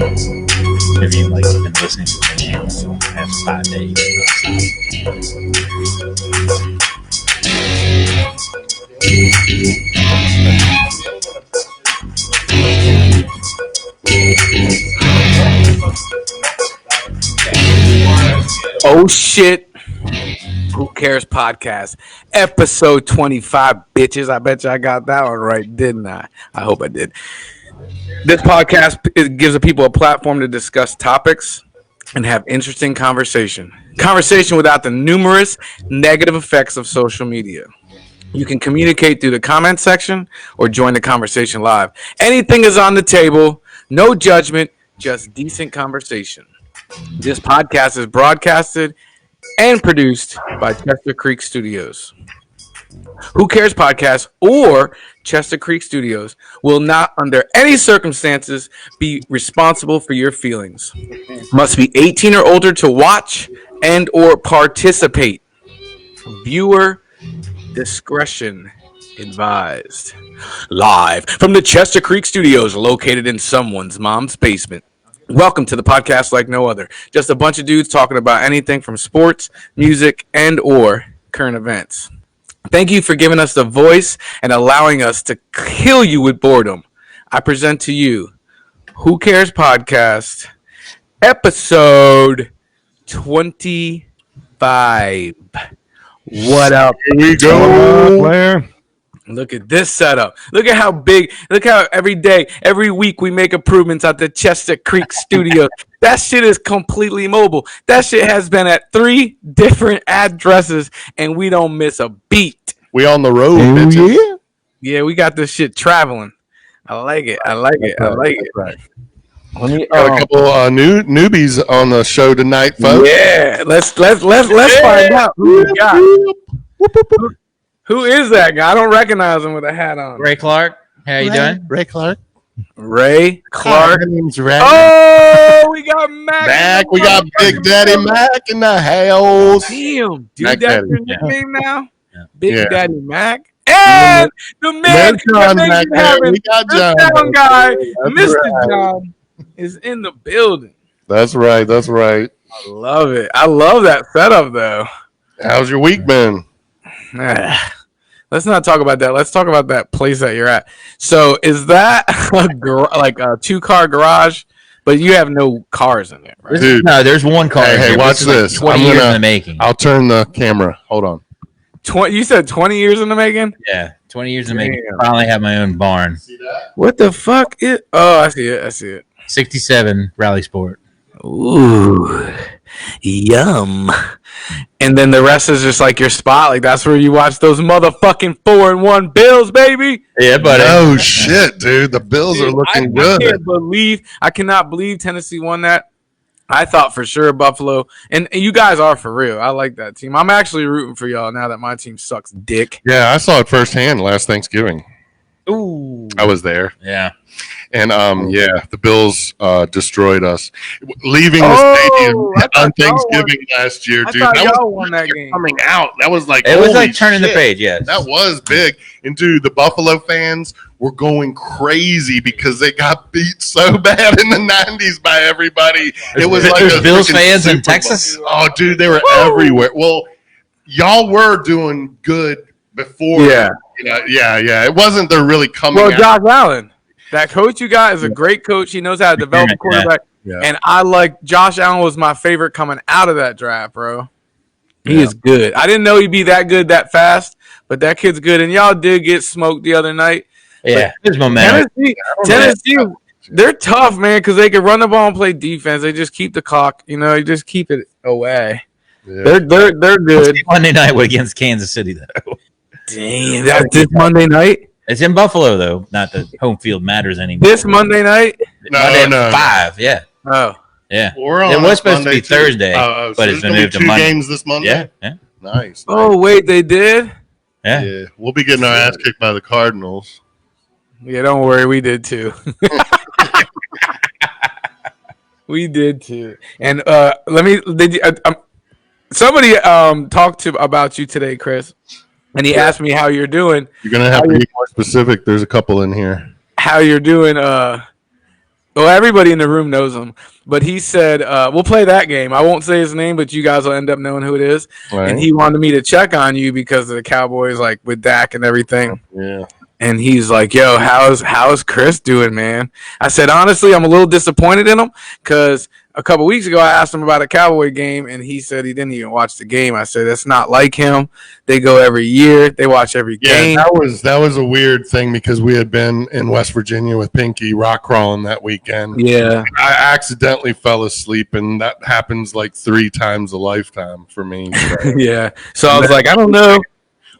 If you like been listening to the channel for the past 5 days. Oh shit. Who Cares Podcast, episode 25, bitches. I bet you I got that one right, didn't I? I hope I did. This podcast gives the people a platform to discuss topics and have interesting conversation. Conversation without the numerous negative effects of social media. You can communicate through the comment section or join the conversation live. Anything is on the table. No judgment, just decent conversation. This podcast is broadcasted and produced by Chester Creek Studios. Who Cares Podcast or Chester Creek Studios will not under any circumstances be responsible for your feelings. Must be 18 or older to watch and or participate. Viewer discretion advised. Live from the Chester Creek Studios located in someone's mom's basement. Welcome to the podcast like no other. Just a bunch of dudes talking about anything from sports, music, and or current events. Thank you for giving us the voice and allowing us to kill you with boredom. I present to you Who Cares Podcast, episode 25. What up? Here we go, Blair. Look at this setup. Look at how big. Look how every day, every week we make improvements at the Chester Creek Studio. That shit is completely mobile. That shit has been at 3 different addresses and we don't miss a beat. We on the road, bitches. Yeah? Yeah, we got this shit traveling. I like it. Right. Let me got a couple newbies on the show tonight, folks. Yeah, let's find out who we got. Who is that guy? I don't recognize him with a hat on. Ray Clark, how you doing? Ray Clark. Ray Clark. My name's Ray. Oh, we got Mac. We got Big Daddy Mac in the house. Damn, dude, Mac that's Daddy. your nickname now? Yeah. Big Daddy Mac. And the man John that Mac. makes you having We got the John. sound guy, That's Mr. right. John, is in the building. That's right. I love it. I love that setup, though. How's your week been? Let's not talk about that. Let's talk about that place that you're at. So, is that a like a 2-car garage? But you have no cars in there, right? Dude. No, there's one car. Hey, watch this. 20 years in the making. I'll turn the camera. Hold on. You said 20 years in the making? Yeah, 20 years in the making. Damn. Finally have my own barn. See that? What the fuck is? Oh, I see it. 67 Rally Sport. Ooh, yum. And then the rest is just like your spot. Like that's where you watch those motherfucking 4-1 Bills, baby. Yeah, buddy. Oh shit, dude! The Bills are looking good. I cannot believe Tennessee won that. I thought for sure Buffalo, and you guys are for real. I like that team. I'm actually rooting for y'all now that my team sucks dick. Yeah, I saw it firsthand last Thanksgiving. Ooh, I was there. Yeah. And the Bills destroyed us, leaving the stadium on Thanksgiving last year, dude. That That was was that game. coming out. That was like It was like holy turning the shit. page, yes. That was big. And dude, the Buffalo fans were going crazy because they got beat so bad in the 90s by everybody. It was like There's a Bills freaking fans in Super Bowl. Texas? Oh, dude, they were everywhere. Well, y'all were doing good before. Yeah. Yeah. It wasn't they're really coming out. Josh Allen, that coach you got is a great coach. He knows how to develop a quarterback. Yeah. And I like Josh Allen was my favorite coming out of that draft, bro. He is good. I didn't know he'd be that good that fast, but that kid's good. And y'all did get smoked the other night. Yeah, there's momentum. Tennessee, they're tough, man, because they can run the ball and play defense. They just keep the clock, you just keep it away. Yeah. They're good. Monday night against Kansas City, though. Damn, that's this Monday night? It's in Buffalo, though. Not that home field matters anymore. This Monday night? Monday at No. 5, yeah. Oh. Yeah. We're on It was supposed to be Monday, too. Thursday, So but it's there's been gonna moved be to 2 Monday. games this Monday. Yeah. Nice. Oh, wait, they did? Yeah. We'll be getting our ass kicked by the Cardinals. Yeah, don't worry, we did too. We did too. And somebody talked about you today, Chris, and he asked me how you're doing. You're gonna have to be more specific. There's a couple in here. How you're doing? Well, everybody in the room knows him, but he said, we'll play that game. I won't say his name, but you guys will end up knowing who it is. Right. And he wanted me to check on you because of the Cowboys, like with Dak and everything. Yeah. And he's like, yo, how's Chris doing, man? I said, honestly, I'm a little disappointed in him because a couple weeks ago I asked him about a Cowboy game, and he said he didn't even watch the game. I said, that's not like him. They go every year. They watch every game. Yeah, that was a weird thing because we had been in West Virginia with Pinky rock crawling that weekend. Yeah. I accidentally fell asleep, and that happens like 3 times a lifetime for me. So. Yeah. So I was like, I don't know.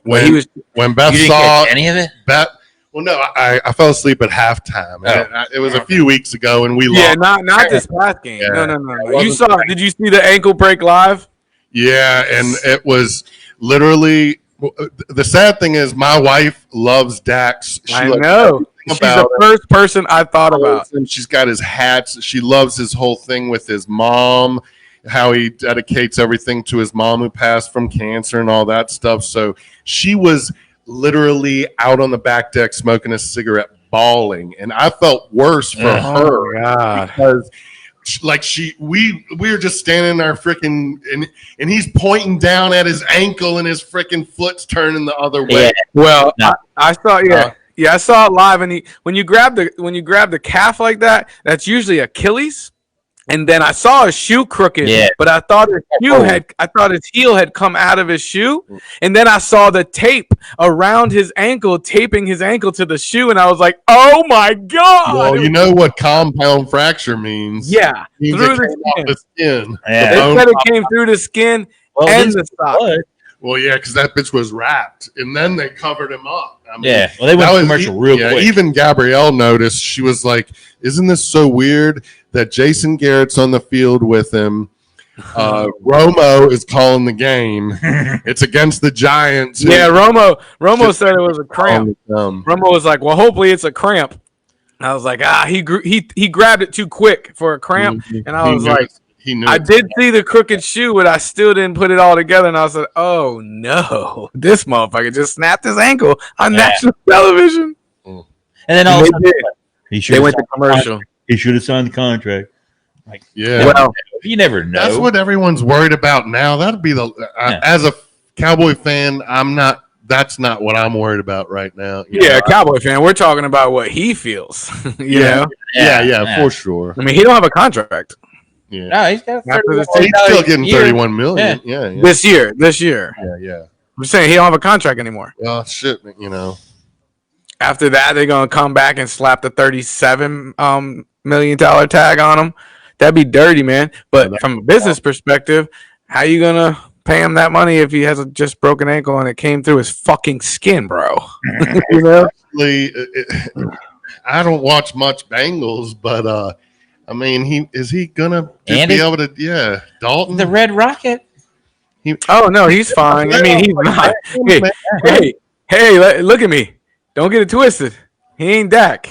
When Beth You didn't saw catch any of it? Beth, well, no, I fell asleep at halftime. It was a few weeks ago, and we Yeah, lost. not this past game. Yeah. No. Did you see the ankle break live? Yeah, and it was literally the sad thing is my wife loves Dax. I know. She's the first person I thought about. And she's got his hats. She loves his whole thing with his mom, how he dedicates everything to his mom who passed from cancer and all that stuff. So she was literally out on the back deck smoking a cigarette, bawling, and I felt worse for her because we were just standing there freaking and he's pointing down at his ankle and his freaking foot's turning the other way. Yeah. Well, I saw I saw it live, and when you grab the calf like that, that's usually Achilles. And then I saw his shoe crooked, but I thought his heel had come out of his shoe, and then I saw the tape around his ankle, taping his ankle to the shoe, and I was like, "Oh my god!" Well, you know what compound fracture means? Yeah, it through the skin. Yeah. They said it came through the skin and the sock. Well, yeah, because that bitch was wrapped, and then they covered him up. I mean, Well, they went commercial real quick. Even Gabrielle noticed. She was like, "Isn't this so weird that Jason Garrett's on the field with him? Romo is calling the game. It's against the Giants." Yeah, Romo said it was a cramp. Romo was like, "Well, hopefully it's a cramp." I was like, he grabbed it too quick for a cramp, and I was like. I did see the crooked shoe, but I still didn't put it all together. And I was like, "Oh no, this motherfucker just snapped his ankle on national television." And then all they went to commercial. He should have signed the contract. Like, well, you never know. That's what everyone's worried about now. That'd be as a Cowboy fan, I'm not. That's not what I'm worried about right now. Cowboy fan. We're talking about what he feels. you know? Yeah, for sure. I mean, he don't have a contract. Yeah, no, he's got he's still getting $31 million. Yeah. This year. Yeah. I'm saying he don't have a contract anymore. Well, shit, you know. After that, they're gonna come back and slap the $37 million tag on him. That'd be dirty, man. But from a business perspective, how you gonna pay him that money if he has a just broken ankle and it came through his fucking skin, bro? You know? I don't watch much Bengals, but I mean, is he gonna be able to? Yeah, Dalton, the Red Rocket. No, he's fine. I mean, he's not. Hey, look at me. Don't get it twisted. He ain't Dak,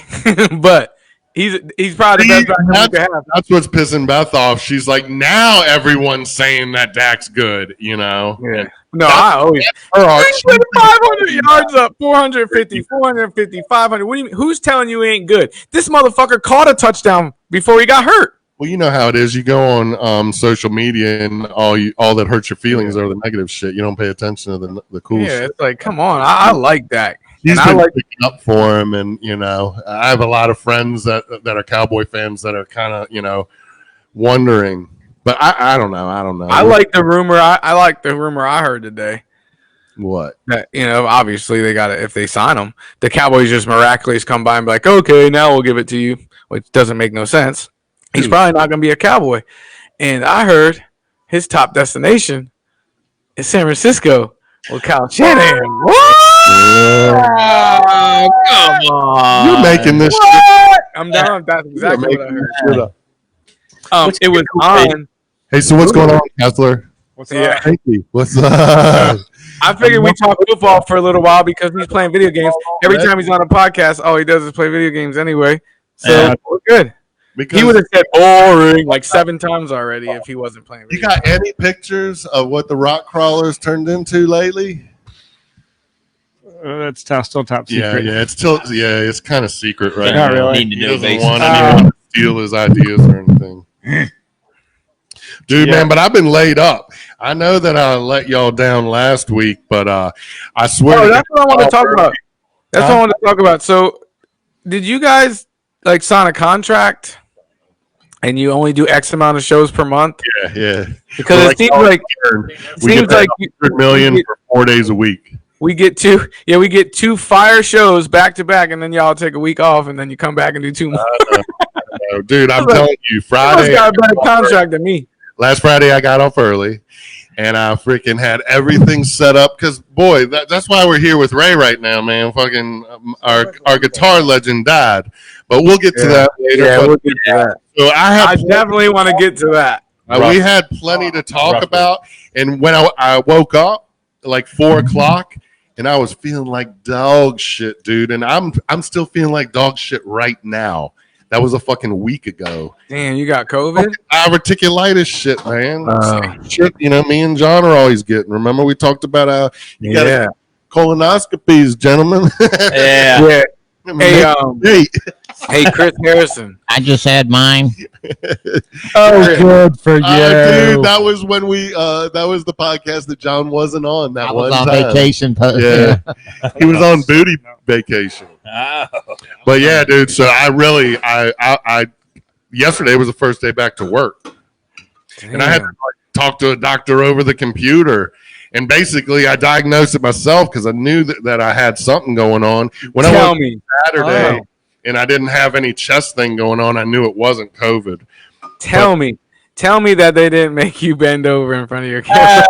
but he's probably the best back have. That's what's pissing Beth off. She's like, now everyone's saying that Dak's good. You know. Yeah. No, I always. He's put 500 yards up, 450, 450, 500. What do you mean? Who's telling you he ain't good? This motherfucker caught a touchdown before he got hurt. Well, you know how it is. You go on social media, and all that hurts your feelings are the negative shit. You don't pay attention to the cool shit. Yeah, it's like, come on. I like Dak. He's been picking up for him, and you know, I have a lot of friends that are Cowboy fans that are kind of wondering. But I don't know. I like the rumor. I like the rumor I heard today. What? That, obviously they got it. If they sign him, the Cowboys just miraculously come by and be like, okay, now we'll give it to you, which doesn't make no sense. He's probably not going to be a Cowboy. And I heard his top destination is San Francisco with Kyle Shanahan. What? Oh, come on. You're making this shit. I'm down. That's exactly what I heard. It was on. Hey, so what's going on, Kessler? What's up? What's up? I figured we talk football for a little while because he's playing video games. Every time he's on a podcast, all he does is play video games anyway. So we're good. Because he would have said boring like 7 times already if he wasn't playing video games. You got any pictures of what the rock crawlers turned into lately? That's still top secret. Yeah, it's still it's kind of secret right now. Not really. Need to know doesn't want anyone to steal his ideas or anything. Dude, man, but I've been laid up. I know that I let y'all down last week, but I swear. Oh, that's what I want to talk about. That's what I want to talk about. So, did you guys like sign a contract, and you only do X amount of shows per month? Yeah. Because it seems like we get like $100 million for 4 days a week. We get two fire shows back to back, and then y'all take a week off, and then you come back and do 2 more. Dude, I'm telling you, Friday. You got a better contract than me. Last Friday, I got off early, and I freaking had everything set up. Because, boy, that's why we're here with Ray right now, man. Fucking our guitar legend died. But we'll get to that later. Yeah, we'll get to that. So I definitely want to get to that. We had plenty to talk about. And when I woke up, like 4 o'clock, and I was feeling like dog shit, dude. And I'm still feeling like dog shit right now. That was a fucking week ago. Damn, you got COVID? Diverticulitis shit, man. Shit, me and John are always getting. Remember we talked about you got colonoscopies, gentlemen. Yeah. Hey, Chris Harrison. I just had mine. Good for you. Dude, that was when that was the podcast that John wasn't on that I one was on time. vacation. Yeah. He was on booty vacation. Oh. But yeah, dude, so I yesterday was the first day back to work. Damn. And I had to talk to a doctor over the computer. And basically, I diagnosed it myself because I knew that I had something going on. When I went Saturday and I didn't have any chest thing going on, I knew it wasn't COVID. Tell me that they didn't make you bend over in front of your camera.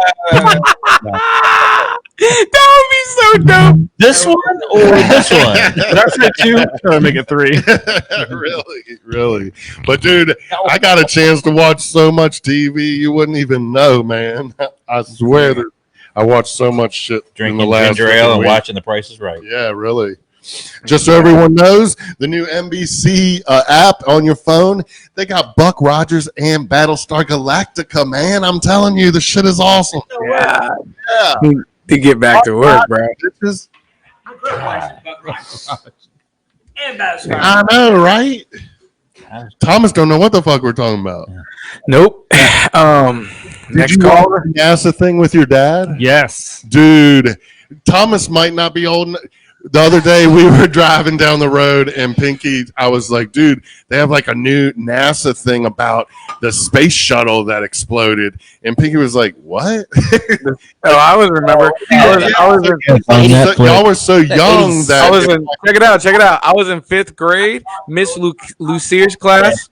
That would be so dope. This one or this one? Did I say 2? Trying to make it 3. Really. But, dude, I got a chance to watch so much TV you wouldn't even know, man. I swear that I watched so much shit Drinking in the last ginger ale and week. watching The Price is Right. Yeah, really. Just so everyone knows, the new NBC app on your phone, they got Buck Rogers and Battlestar Galactica, man. I'm telling you, the shit is awesome. Yeah. Yeah. To get back to work, bro. I know, right? Thomas don't know what the fuck we're talking about. Nope. Next call. The NASA thing with your dad? Yes. Dude, Thomas might not be old. The other day we were driving down the road and Pinky, I was like, dude, they have like a new NASA thing about the space shuttle that exploded. And Pinky was like, what? I was remember. Y'all were so young that check it out. I was in 5th grade, Miss Lucier's class,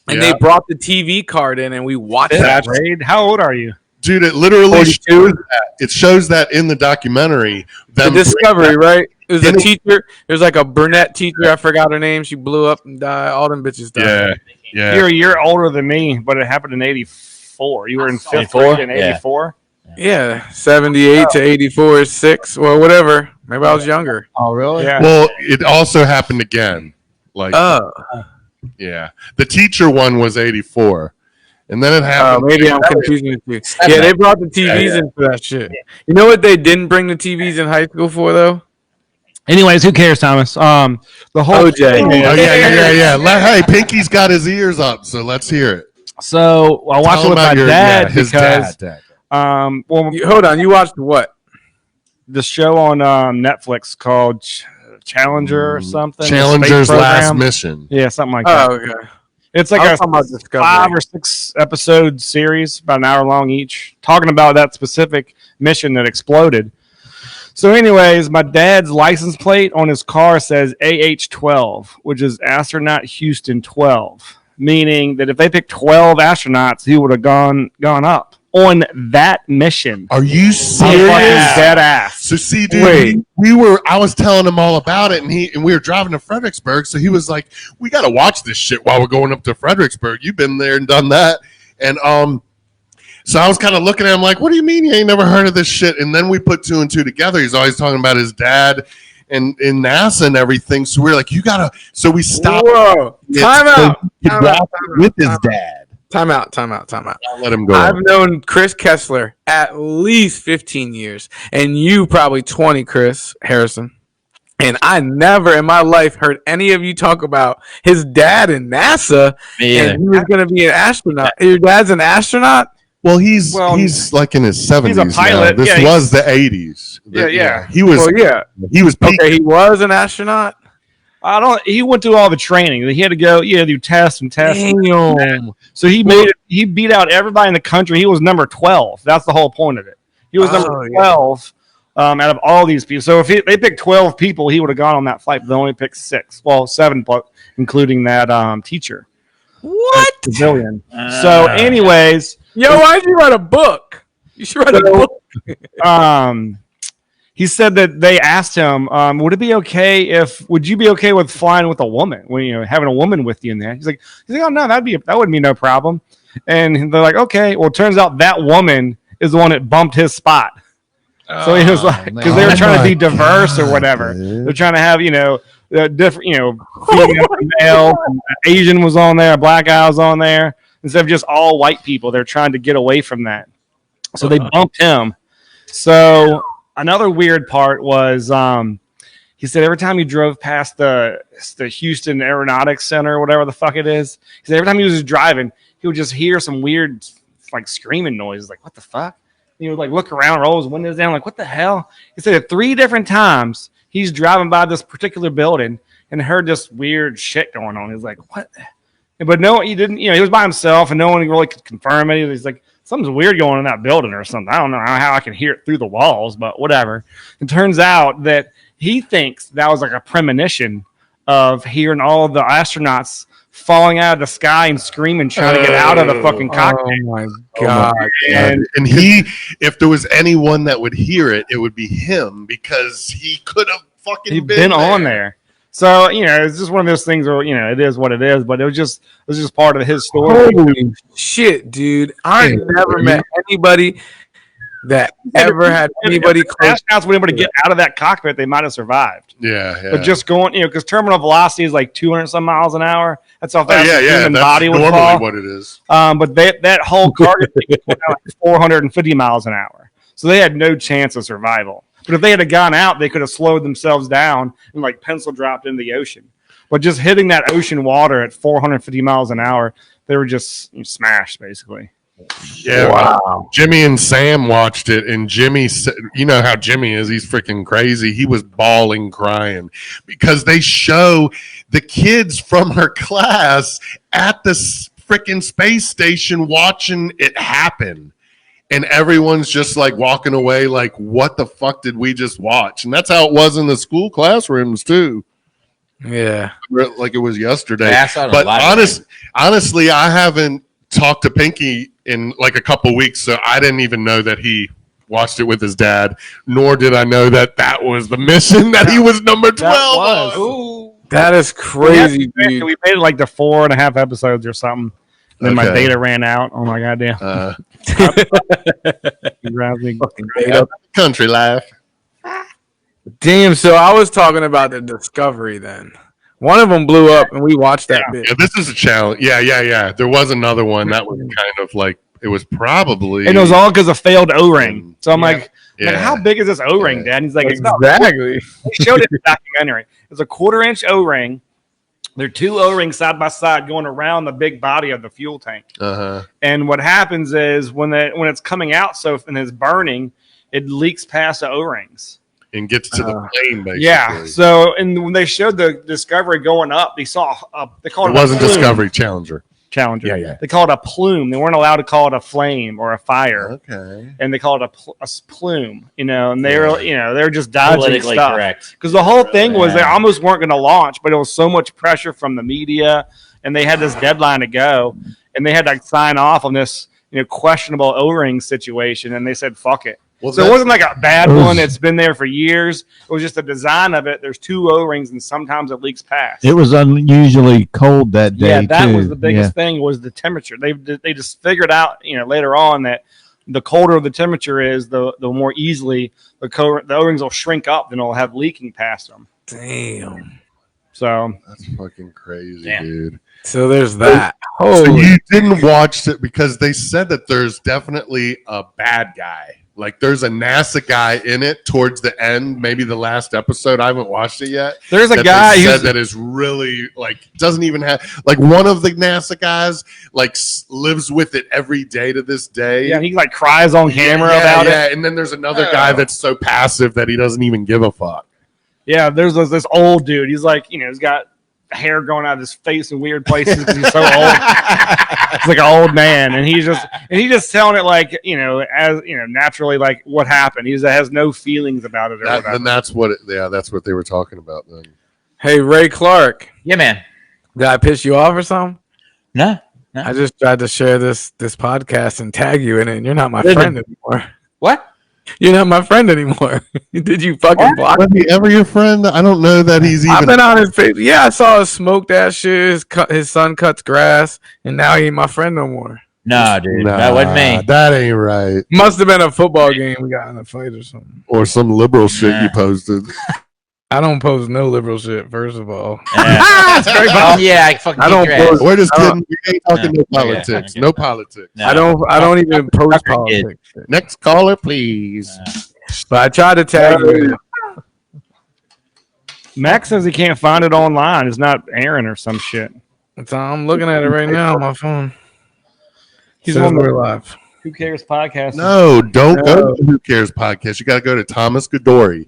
and they brought the TV card in and we watched that. How old are you? Dude, it literally shows that in the documentary. The Discovery, right? It was a teacher. It was like a brunette teacher. I forgot her name. She blew up and died. All them bitches died. Yeah. You're a year older than me, but it happened in 84. You were in 5th grade in 84? Yeah. 78 to 84 is 6. Well, whatever. Maybe I was younger. Oh, really? Yeah. Well, it also happened again. Yeah. The teacher one was 84. And then it happened. Maybe I'm confusing the two. Yeah, they brought the TVs in for that shit. You know what they didn't bring the TVs in high school for, though? Anyways, who cares, Thomas? The whole OJ. Yeah. Hey, Pinky's got his ears up, so let's hear it. So I watched it with my dad because. Dad. Hold on. You watched what? The show on Netflix called Challenger or something. Challenger's Last Mission. Yeah, something like that. Oh, okay. It's like a 5 or 6 episode series, about an hour long each, talking about that specific mission that exploded. So anyways, my dad's license plate on his car says AH-12, which is Astronaut Houston 12, meaning that if they picked 12 astronauts, he would have gone up on that mission. Are you serious? Dead ass. So see, dude, I was telling him all about it, and we were driving to Fredericksburg, so he was like, we got to watch this shit while we're going up to Fredericksburg. You've been there and done that. And so I was kind of looking at him like, what do you mean you ain't never heard of this shit? And then we put 2 and 2 together. He's always talking about his dad and in NASA and everything. So we're like, so we stopped. Whoa. Time out. With his dad. Time out. I'll let him go. I've known Chris Kessler at least 15 years, and you probably 20, Chris Harrison. And I never in my life heard any of you talk about his dad in NASA, and he was going to be an astronaut. Your dad's an astronaut? Well, he's like in his 70s. He's a pilot. Now. This was the 80s. Yeah. He was. Well, yeah. He was. Okay, he was an astronaut. He went through all the training. He had to go. Yeah, do tests and tests. Damn. So he made it. He beat out everybody in the country. He was number 12. That's the whole point of it. He was number 12 out of all these people. So if they picked 12 people, he would have gone on that flight. But they only picked 6. Well, 7, including that teacher. What? Civilian. So, anyways, why'd you write a book? You should write a book. He said that they asked him, would you be okay with flying with a woman? When having a woman with you in there? He's like, oh no, that wouldn't be no problem. And they're like, okay. Well, it turns out that woman is the one that bumped his spot. So he was like, because they were trying to be diverse or whatever. They're trying to have, different, female, male, Asian was on there, a black guy was on there. Instead of just all white people, they're trying to get away from that. So they bumped him. So another weird part was he said every time he drove past the Houston Aeronautics Center or whatever the fuck it is, he said every time he was driving, he would just hear some weird like screaming noises, like what the fuck? He would like look around, roll his windows down, like what the hell? He said 3 different times he's driving by this particular building and heard this weird shit going on. He's like, what? But no, he didn't. He was by himself, and no one really could confirm it. He's like, something's weird going on in that building or something. I don't know how I can hear it through the walls, but whatever. It turns out that he thinks that was like a premonition of hearing all the astronauts falling out of the sky and screaming, trying to get out of the fucking cockpit. Oh my god! And he, if there was anyone that would hear it, it would be him because he could have fucking been on there. So it's just one of those things where it is what it is. But it was just part of his story. Holy shit, dude! I never met anybody that ever had anybody close. Astronauts were able to get out of that cockpit, they might have survived. Yeah. But just going, because terminal velocity is like 200 some miles an hour. That's how fast the human that's body would normally fall. what it is. But that whole cargo thing went out like 450 miles an hour, so they had no chance of survival. But if they had gone out, they could have slowed themselves down and like pencil dropped into the ocean. But just hitting that ocean water at 450 miles an hour, they were just smashed basically. Yeah, wow. Jimmy and Sam watched it, and Jimmy said, you know how Jimmy is, he's freaking crazy. He was bawling, crying, because they show the kids from her class at the freaking space station watching it happen. And everyone's just like walking away like, what the fuck did we just watch? And that's how it was in the school classrooms too. Yeah. Like it was yesterday. Yeah, but honestly, I haven't talked to Pinky in like a couple weeks, so I didn't even know that he watched it with his dad, nor did I know that was the mission that he was number 12 on. That is crazy, dude. We made it like the 4.5 episodes or something. And then my data ran out. Oh my goddamn. Country life. Damn, so I was talking about the Discovery then. One of them blew up, and we watched that bit. Yeah, this is a challenge. Yeah. There was another one that was kind of like, it was probably... And it was all because of failed O-ring. So I'm like, how big is this O-ring, Dad? And he's like, exactly. They showed it in the documentary. It's a 1/4-inch O-ring. There are 2 O-rings side by side going around the big body of the fuel tank. And what happens is when it's coming out and it's burning, it leaks past the O-rings. And gets to the plane, basically. Yeah. So, and when they showed the Discovery going up, they saw they called it. It wasn't Discovery, Challenger. Yeah. They called it a plume. They weren't allowed to call it a flame or a fire. Okay. And they called it a plume. And they were, they were just dodging politically stuff. Correct. Because the whole thing was they almost weren't going to launch, but it was so much pressure from the media, and they had this deadline to go, and they had to sign off on this, questionable O-ring situation, and they said, "Fuck it." Well, so it wasn't like a bad one that's been there for years. It was just the design of it. There's 2 O-rings, and sometimes it leaks past. It was unusually cold that day. Yeah, that was the biggest thing was the temperature. They just figured out, later on that the colder the temperature is, the more easily the O-rings will shrink up, and it'll have leaking past them. Damn. So that's fucking crazy, dude. So there's that. So you didn't watch it because they said that there's definitely a bad guy Like there's a NASA guy in it towards the end, maybe the last episode. I haven't watched it yet. There's a guy who said that is really like doesn't even have like one of the NASA guys like lives with it every day to this day. Yeah, he like cries on camera about it. And then there's another guy that's so passive that he doesn't even give a fuck. Yeah, there's this old dude. He's like, he's got hair going out of his face in weird places because he's so old. He's like an old man, and he's just telling it like as naturally like what happened. He has no feelings about it or whatever. And that's what that's what they were talking about then. Hey, Ray Clark. Yeah, man. Did I piss you off or something? No. I just tried to share this podcast and tag you in it, and you're not my friend anymore. What? You're not my friend anymore. Did you fucking block Was he ever your friend? I don't know that he's even. I've been on his page. Yeah, I saw him smoke that shit. His son cuts grass, and now he ain't my friend no more. No, dude. That wasn't me. That ain't right. Must have been a football game we got in a fight or something. Or some liberal shit you posted. I don't post no liberal shit, first of all. Yeah, I fucking I don't post. We're just kidding. We ain't talking no politics. Okay. No politics. No. I don't even post politics. Shit. Next caller, please. But I tried to tag you. Max says he can't find it online. It's not Aaron or some shit. I'm looking at it right now on my phone. He's Says on we're the live. Who Cares podcast. No, don't go to Who Cares podcast. You got to go to Thomas Godory.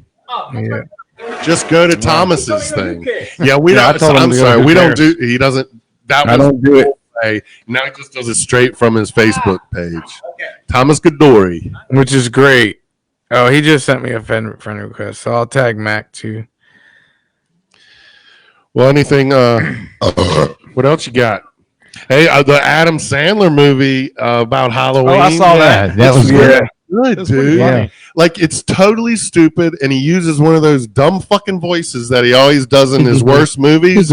Yeah. Just go to Thomas's thing. Yeah, we Yeah, I don't. told him I'm to go sorry, to we Who don't Cares. do. He doesn't. That I was don't do it. way. Now he just does it straight from his Facebook page. Thomas Godory. Which is great. Oh, he just sent me a friend request, so I'll tag Mac too. Well, anything? What else you got? Hey, the Adam Sandler movie about Halloween. Oh, I saw that. That was good. Good, That's pretty dude. funny. Like it's totally stupid, and he uses one of those dumb fucking voices that he always does in his worst movies.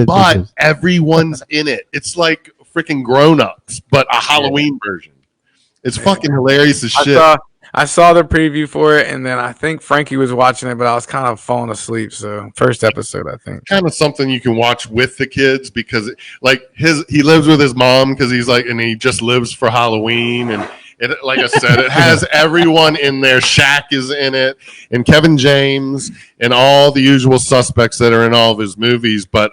But everyone's in it. It's like freaking Grown Ups, but a Halloween version. It's fucking hilarious as shit. I saw the preview for it, and then I think Frankie was watching it, but I was kind of falling asleep. So first episode, I think. Kind of something you can watch with the kids because, like, he lives with his mom because he's like, and he just lives for Halloween and. Like I said, it has everyone in there. Shaq is in it, and Kevin James, and all the usual suspects that are in all of his movies. But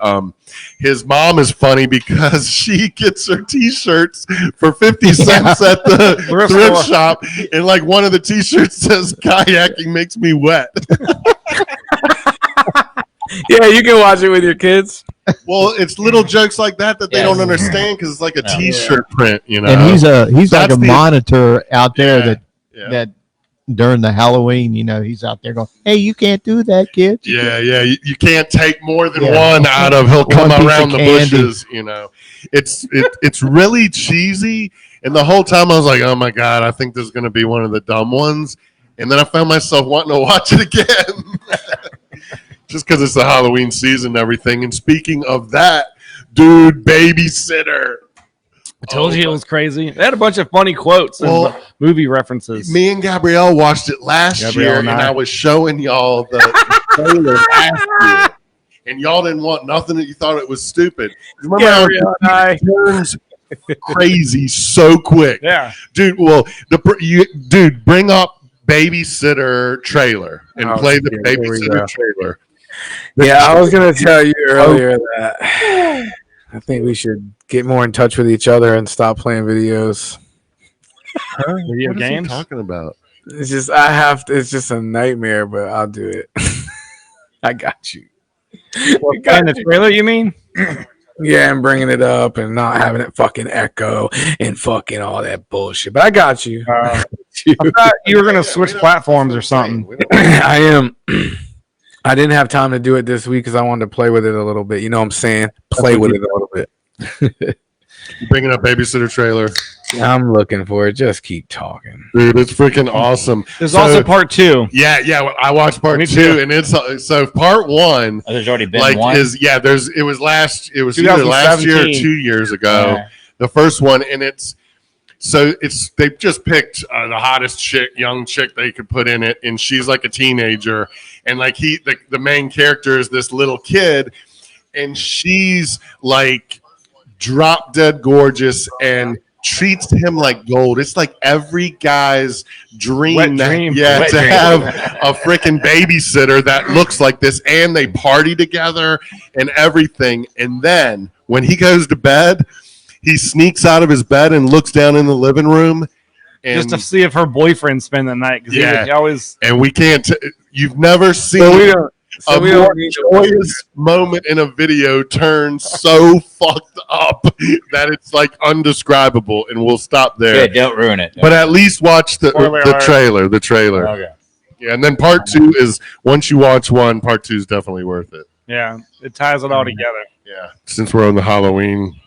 his mom is funny because she gets her T-shirts for 50 cents at the thrift shop, and like one of the T-shirts says "Kayaking makes me wet." Yeah, you can watch it with your kids. Well, it's little jokes like that they don't understand because it's like a T-shirt print, you know. And he's like That's a monitor out there Yeah. that during the Halloween, he's out there going, "Hey, you can't do that, kid." Yeah. You can't take more than one out of. He'll come One piece around of the candy. bushes, It's really cheesy, and the whole time I was like, "Oh my god, I think this is going to be one of the dumb ones," and then I found myself wanting to watch it again. Just because it's the Halloween season and everything. And speaking of that, dude, Babysitter. I told you it was crazy. They had a bunch of funny quotes and movie references. Me and Gabrielle watched it last year, and I was showing y'all the trailer last year. And y'all didn't want nothing. You thought it was stupid. Remember how it turns crazy so quick? Yeah. Dude, bring up Babysitter trailer and play the Babysitter trailer. Yeah, I was going to tell you earlier that I think we should get more in touch with each other and stop playing videos. Video What is he games. talking about? It's just it's just a nightmare, but I'll do it. I got you. In the trailer, you mean? Yeah, and bringing it up and not having it fucking echo and fucking all that bullshit. But I got you. I thought you were going to switch platforms or something. I am. I didn't have time to do it this week because I wanted to play with it a little bit. You know what I'm saying? Play with it a little bit. You bringing up Babysitter trailer? I'm looking for it. Just keep talking. Dude, it's freaking awesome. There's also part 2. Yeah. I watched part 2, and it's so part 1. Oh, there's already been Like one. it was either last year or 2 years ago. Yeah. The first one, and they've just picked the hottest young chick they could put in it, and she's like a teenager, and like the main character is this little kid, and she's like drop dead gorgeous, and treats him like gold. It's like every guy's dream, Wet dream. to have a freaking babysitter that looks like this, and they party together and everything. And then when he goes to bed, he sneaks out of his bed and looks down in the living room. And, just to see if her boyfriend spent the night. Yeah. He always. And we can't. You've never seen a more joyous moment in a video turn so fucked up that it's like undescribable. And we'll stop there. Yeah, don't ruin it. But at least watch the trailer. The trailer. Okay. Yeah, and then part 2 is once you watch 1, part 2 is definitely worth it. Yeah, it ties it all together. Yeah, since we're on the Halloween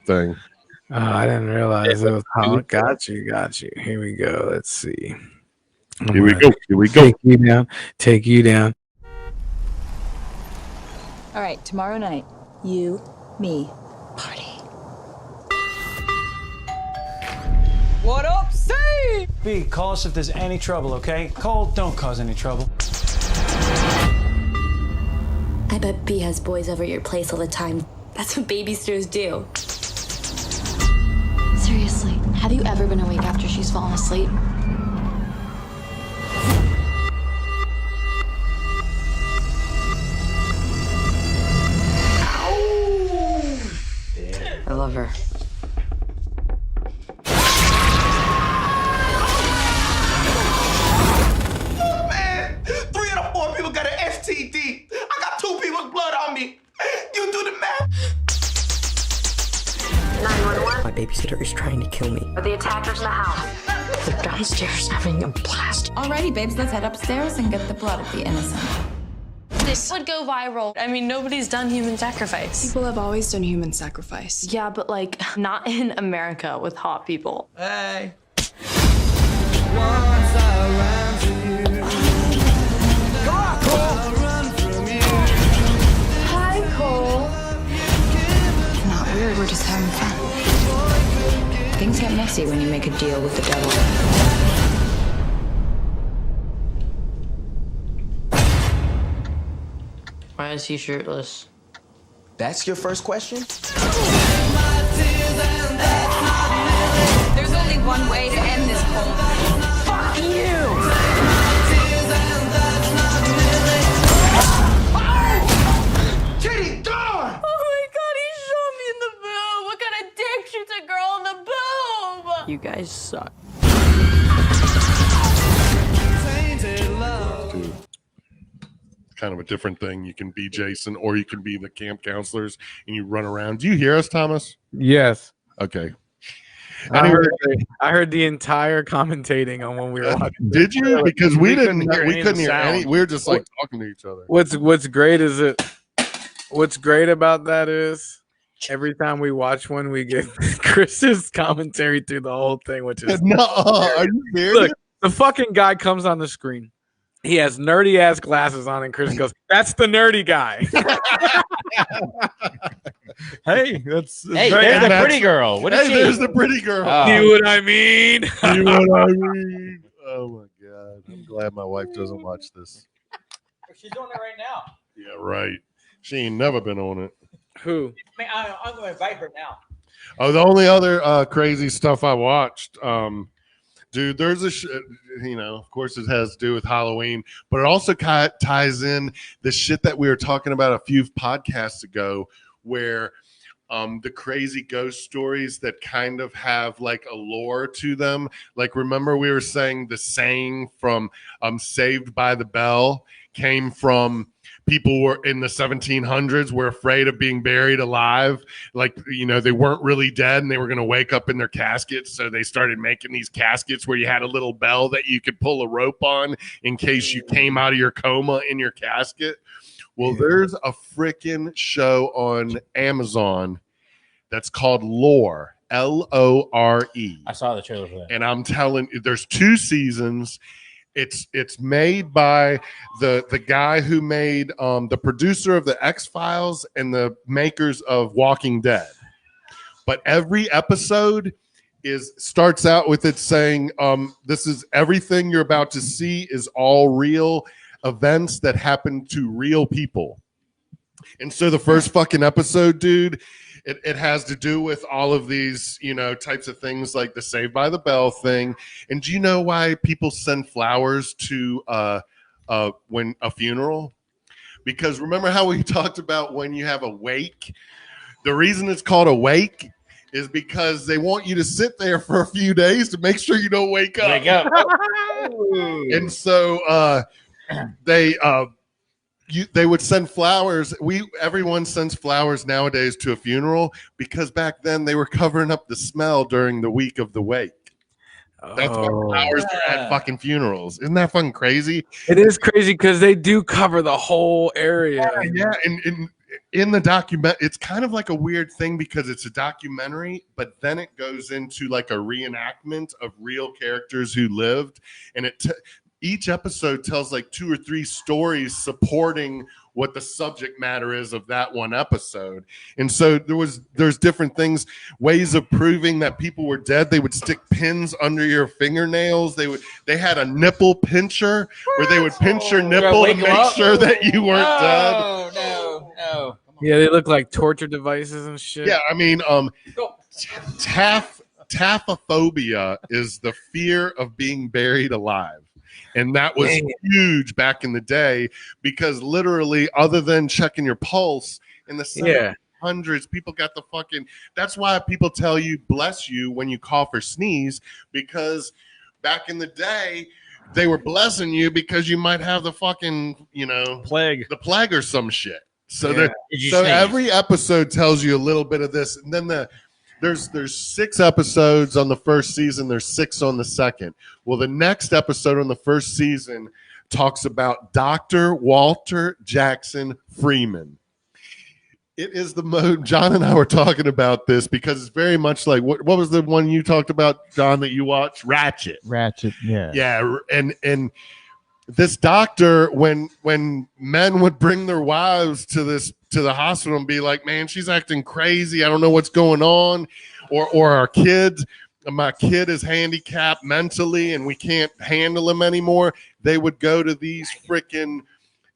thing. Oh, I didn't realize it was Halloween. Got you. Here we go. Let's see. Here we go. Take you down. All right, tomorrow night, you, me, party. What up, C? B, call us if there's any trouble, okay? Cole, don't cause any trouble. I bet B has boys over at your place all the time. That's what babysitters do. Seriously, have you ever been awake after she's fallen asleep? I love her. Oh, man, 3 out of 4 people got an STD. I got 2 people's blood on me. You do the math. 911. My babysitter is trying to kill me. Are the attackers in the house? They're downstairs having a blast. Alrighty, babes, let's head upstairs and get the blood of the innocent. This would go viral. I mean, nobody's done human sacrifice. People have always done human sacrifice. Yeah, but like, not in America with hot people. Hey. Hi, Cole. Not weird, we're just having fun. Things get messy when you make a deal with the devil. Why is he shirtless? That's your first question? There's only one way to end this, Cole. Fuck you! Kitty, gone! Oh my god, he shot me in the boob! What kind of dick shoots a girl in the boob? You guys suck. Dude. Kind of a different thing. You can be Jason or you can be the camp counselors and you run around. Do you hear us, Thomas? Yes. Okay. I heard the entire commentating on when we were watching. Did you? Because we couldn't hear sound. any. We were just like talking to each other. What's great is what's great about that is every time we watch one, we get Chris's commentary through the whole thing, which is No, are you serious? look, the fucking guy comes on the screen. He has nerdy ass glasses on, and Chris goes, "That's the nerdy guy." Hey, that's Hey, great. there's the pretty girl. What is she? There's the pretty girl. See what I mean? See what I mean? Oh my god! I'm glad my wife doesn't watch this. She's doing it right now. Yeah, right. She ain't never been on it. Who? I'm going to invite her now. Oh, the only other crazy stuff I watched, dude, there's of course it has to do with Halloween, but it also ties in the shit that we were talking about a few podcasts ago, where the crazy ghost stories that kind of have like a lore to them. Like, remember we were saying the saying from Saved by the Bell came from people were in the 1700s were afraid of being buried alive. Like, they weren't really dead and they were going to wake up in their caskets. So they started making these caskets where you had a little bell that you could pull a rope on in case you came out of your coma in your casket. Well, there's a freaking show on Amazon that's called Lore, Lore. I saw the trailer for that. And I'm telling you, there's 2 seasons. It's made by the guy who made the producer of the X-Files and the makers of Walking Dead. But every episode starts out with it saying, this is everything you're about to see is all real events that happen to real people. And so the first fucking episode, dude, it has to do with all of these, you know, types of things like the Saved by the Bell thing. And do you know why people send flowers to when a funeral? Because remember how we talked about when you have a wake? The reason it's called a wake is because they want you to sit there for a few days to make sure you don't wake up. Wake up. And so they would send flowers. Everyone sends flowers nowadays to a funeral because back then they were covering up the smell during the week of the wake. That's why flowers are at fucking funerals. Isn't that fucking crazy? It is crazy because they do cover the whole area. Yeah, and in the document, it's kind of like a weird thing because it's a documentary, but then it goes into like a reenactment of real characters who lived, and each episode tells like 2 or 3 stories supporting what the subject matter is of that one episode. And so there's different things, ways of proving that people were dead. They would stick pins under your fingernails. They had a nipple pincher where they would pinch your nipple to make sure that you weren't dead. No. Yeah, they look like torture devices and shit. Yeah, I mean, taphophobia is the fear of being buried alive. And that was huge back in the day because literally, other than checking your pulse in the 1700s, people got the fucking. That's why people tell you bless you when you cough or sneeze, because back in the day, they were blessing you because you might have the fucking, you know, the plague or some shit. So every episode tells you a little bit of this, and then there's 6 episodes on the first season. There's 6 on the second. Well, the next episode on the first season talks about Dr. Walter Jackson Freeman. It is the mode. John and I were talking about this because it's very much like what was the one you talked about, John, that you watched? Ratchet, yeah. Yeah, and this doctor, when men would bring their wives to the hospital and be like, man, she's acting crazy, I don't know what's going on, or our kids, my kid is handicapped mentally and we can't handle him anymore, they would go to these freaking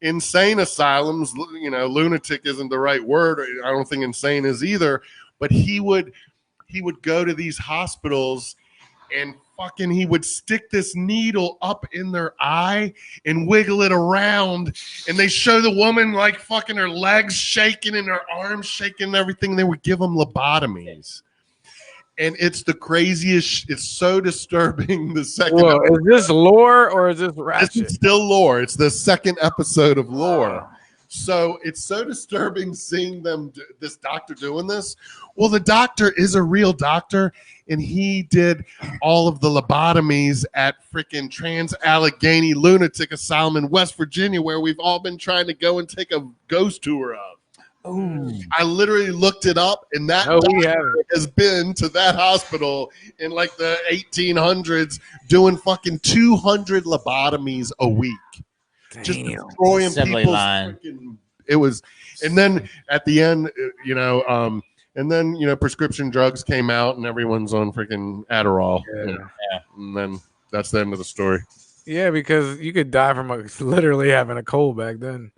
insane asylums. You know, lunatic isn't the right word. I don't think insane is either, but he would go to these hospitals and fucking he would stick this needle up in their eye and wiggle it around, and they show the woman like fucking her legs shaking and her arms shaking and everything. They would give them lobotomies, and it's the craziest. It's so disturbing. The second is this lore or is this ratchet? This is still lore. It's the second episode of lore. So it's so disturbing seeing this doctor doing this. Well, the doctor is a real doctor, and he did all of the lobotomies at freaking Trans-Allegheny Lunatic Asylum in West Virginia, where we've all been trying to go and take a ghost tour of. Ooh. I literally looked it up, and that doctor has been to that hospital in like the 1800s doing fucking 200 lobotomies a week. Just destroying people's freaking, it was, and then at the end, you know, and then, you know, prescription drugs came out and everyone's on freaking Adderall. Yeah. And then that's the end of the story. Yeah, because you could die from literally having a cold back then.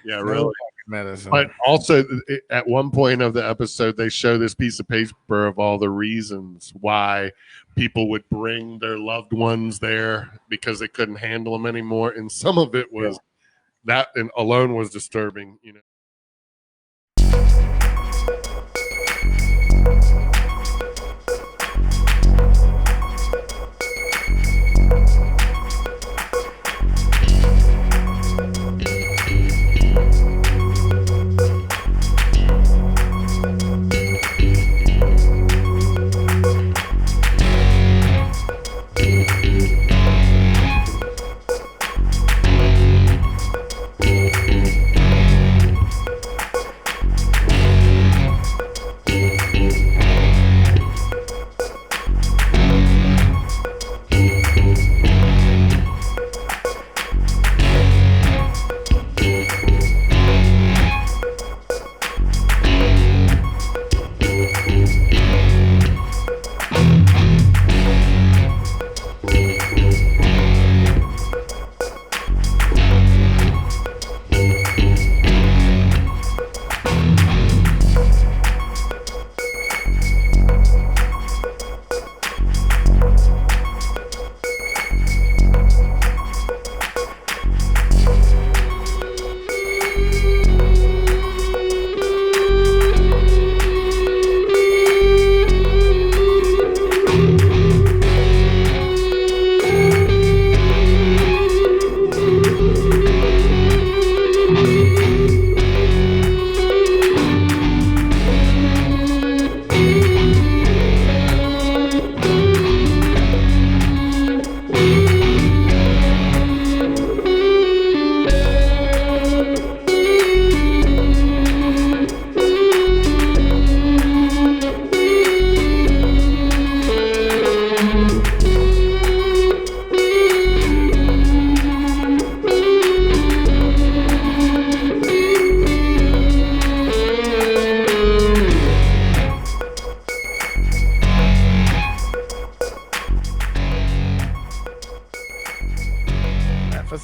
Yeah, really. Medicine. But also at one point of the episode, they show this piece of paper of all the reasons why people would bring their loved ones there because they couldn't handle them anymore. And some of it was that and alone was disturbing, you know.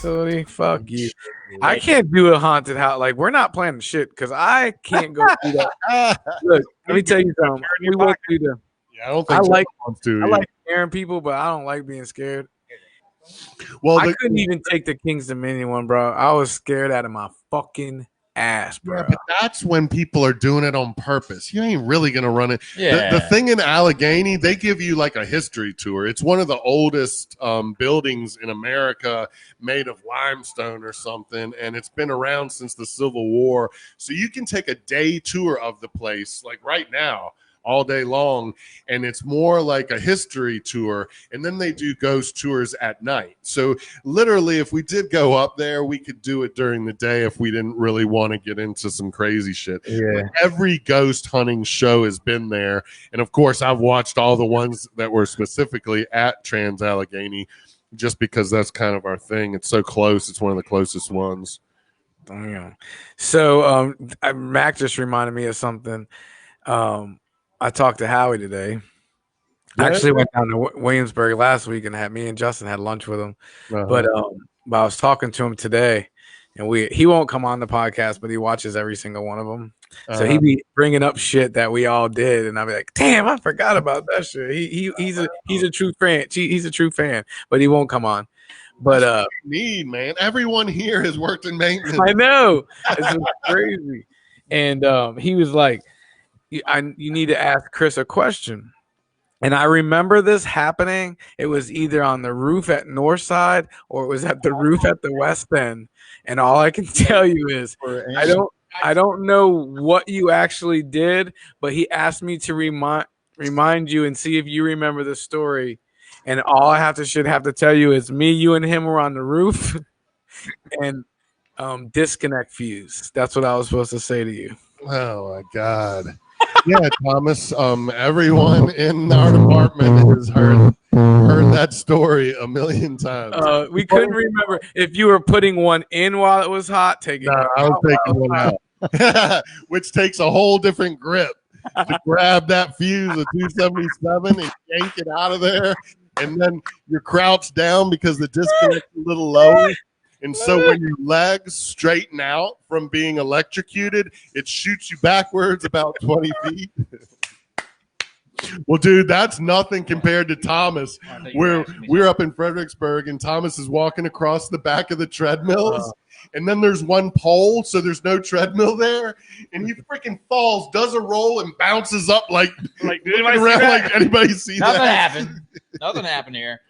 facility. Fuck you. I can't do a haunted house. Like, we're not planning shit because I can't go do that. Look, let me tell you something. We went through the. Yeah, I don't think I like scaring people, but I don't like being scared. Well, I couldn't even take the King's Dominion one, bro. I was scared out of my fucking ass, bro. Yeah, but that's when people are doing it on purpose. You ain't really gonna run it. Yeah. The thing in Allegheny, they give you like a history tour. It's one of the oldest buildings in America, made of limestone or something, and it's been around since the Civil War. So you can take a day tour of the place, like right now, all day long, and it's more like a history tour, and then they do ghost tours at night. So literally, if we did go up there, we could do it during the day if we didn't really want to get into some crazy shit. Yeah. But every ghost hunting show has been there, and of course I've watched all the ones that were specifically at Trans Allegheny just because that's kind of our thing. It's so close. It's one of the closest ones. Damn. So Mac just reminded me of something. I talked to Howie today. I actually went down to Williamsburg last week and me and Justin had lunch with him. But I was talking to him today, and he won't come on the podcast, but he watches every single one of them. So he be bringing up shit that we all did, and I'll be like, "Damn, I forgot about that shit." He's a true fan. He's a true fan, but he won't come on. But man, everyone here has worked in maintenance. I know, it's just crazy. And he was like, you need to ask Chris a question. And I remember this happening. It was either on the roof at Northside or it was at the roof at the West End. And all I can tell you is I don't know what you actually did, but he asked me to remind you and see if you remember the story. And all I should have to tell you is me, you, and him were on the roof and disconnect fuse. That's what I was supposed to say to you. Oh my God. Yeah, Thomas. Everyone in our department has heard that story a million times. We couldn't remember if you were putting one in while it was hot. Taking No, I was taking one out, which takes a whole different grip to grab that fuse of 277 and yank it out of there, and then you're crouched down because the disconnect's a little low. And so when your legs straighten out from being electrocuted, it shoots you backwards about 20 feet. Well, dude, that's nothing compared to Thomas. We're up in Fredericksburg, and Thomas is walking across the back of the treadmills. And then there's one pole, so there's no treadmill there. And he freaking falls, does a roll, and bounces up like did anybody see that? Like anybody see Nothing that? happened. Nothing happened here.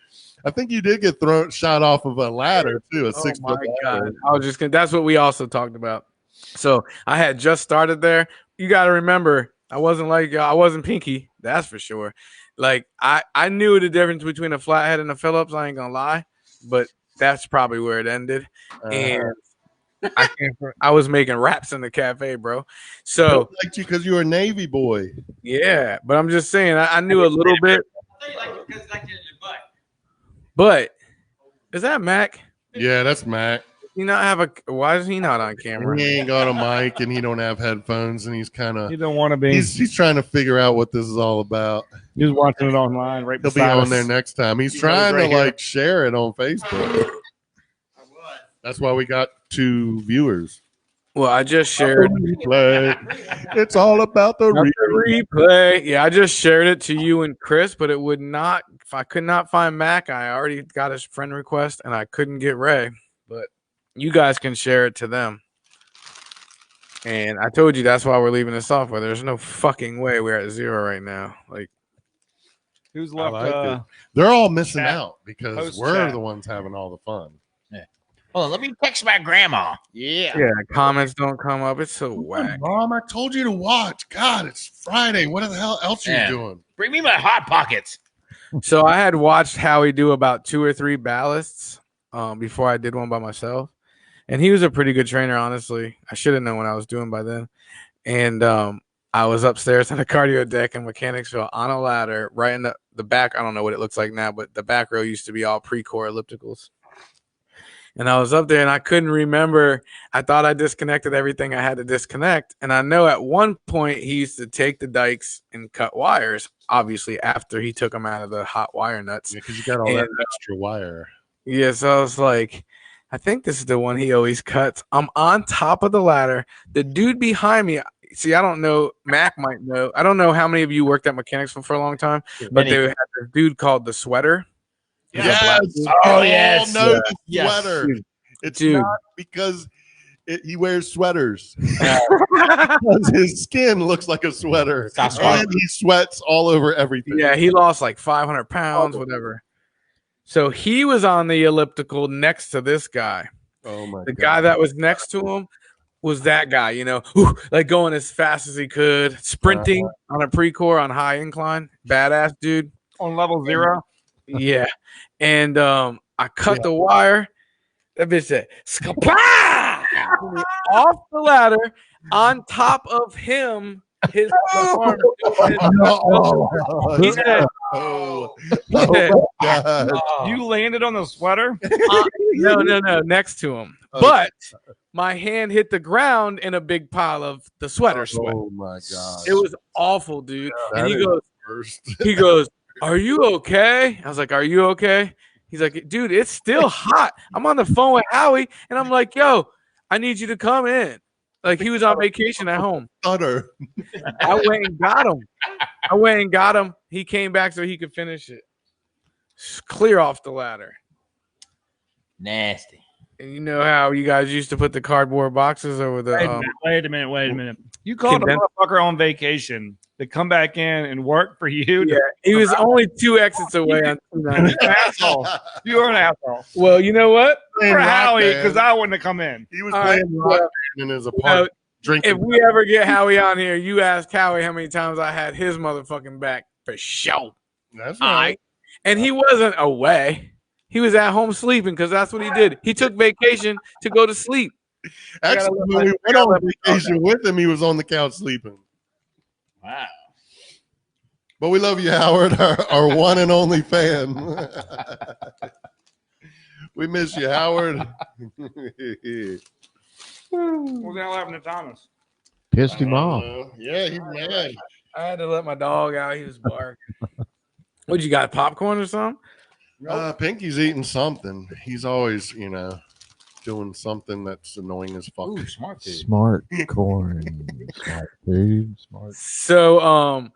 I think you did get shot off of a ladder too, a 6 foot ladder. God. I was just that's what we also talked about. So I had just started there. You got to remember, I wasn't like I wasn't Pinky, that's for sure. Like I knew the difference between a flathead and a Phillips. I ain't gonna lie, but that's probably where it ended. And I was making raps in the cafe, bro. So I liked you because you were a Navy boy. Yeah, but I'm just saying I knew a little bit. But is that Mac? Yeah, that's Mac. You not have why is he not on camera? He ain't got a mic and he don't have headphones and he's kind of. He don't want to be. He's trying to figure out what this is all about. He's watching it online right. He'll be on there next time. He's trying to share it on Facebook. That's why we got 2 viewers. Well, I just shared. Replay. It's all about the replay. Yeah, I just shared it to you and Chris, but it would not. If I could not find Mac, I already got his friend request, and I couldn't get Ray. But you guys can share it to them. And I told you that's why we're leaving the software. There's no fucking way we're at 0 right now. Like, who's left? Like they're all missing out because we're the ones having all the fun. Hold on, let me text my grandma. Yeah, comments don't come up. It's so whack. Mom, I told you to watch. God, it's Friday. What the hell else are you doing? Bring me my Hot Pockets. So I had watched Howie do about 2 or 3 ballasts before I did one by myself. And he was a pretty good trainer, honestly. I should have known what I was doing by then. And I was upstairs on a cardio deck in Mechanicsville on a ladder right in the back. I don't know what it looks like now, but the back row used to be all pre-core ellipticals. And I was up there and I couldn't remember. I thought I disconnected everything I had to disconnect. And I know at one point he used to take the dikes and cut wires, obviously after he took them out of the hot wire nuts. Yeah, because you got all that extra wire. Yeah, so I was like, I think this is the one he always cuts. I'm on top of the ladder. The dude behind me. See, I don't know. Mac might know. I don't know how many of you worked at mechanics for a long time, but they had this dude called the Sweater. Yes. Oh, We yes. all know the Yes. sweater. Dude. It's Dude. not because he wears sweaters. Because his skin looks like a sweater. And he sweats all over everything. Yeah, he lost like 500 pounds, whatever. So he was on the elliptical next to this guy. Oh my The guy that was next to him was that guy, you know, like going as fast as he could, sprinting on a pre-core on high incline. Badass dude. On level 0? Yeah. And I cut the wire. That bitch said, "Skapla!" off the ladder on top of him. His arm. He said, You landed on the sweater? no, next to him. But my hand hit the ground in a big pile of the sweater sweat. Oh my god. It was awful, dude. That And is he goes, "Are you okay?" I was like, "Are you okay?" He's like, "Dude, it's still hot." I'm on the phone with Howie, and I'm like, "Yo, I need you to come in." Like he was on vacation at home. Stutter. I went and got him. He came back so he could finish it. Clear off the ladder. Nasty. And you know how you guys used to put the cardboard boxes over the. Wait a minute. You called a motherfucker on vacation to come back in and work for you. Yeah, he was only 2 exits away on 290. Asshole. You were an asshole. Well, you know what? For Howie, because I wouldn't have come in. He was in his apartment drinking. If we ever get Howie on here, you ask Howie how many times I had his motherfucking back for sure. That's right. And he wasn't away. He was at home sleeping because that's what he did. He took vacation to go to sleep. Actually, when we went on vacation with him, he was on the couch sleeping. Wow. But we love you, Howard, our one and only fan. We miss you, Howard. What the hell happened to Thomas? Pissed him off. Yeah, he's mad. I had to let my dog out. He was barking. What, you got, popcorn or something? Pinky's eating something. He's always, doing something that's annoying as fuck. Ooh, smart food. Smart corn. Smart food. Smart. So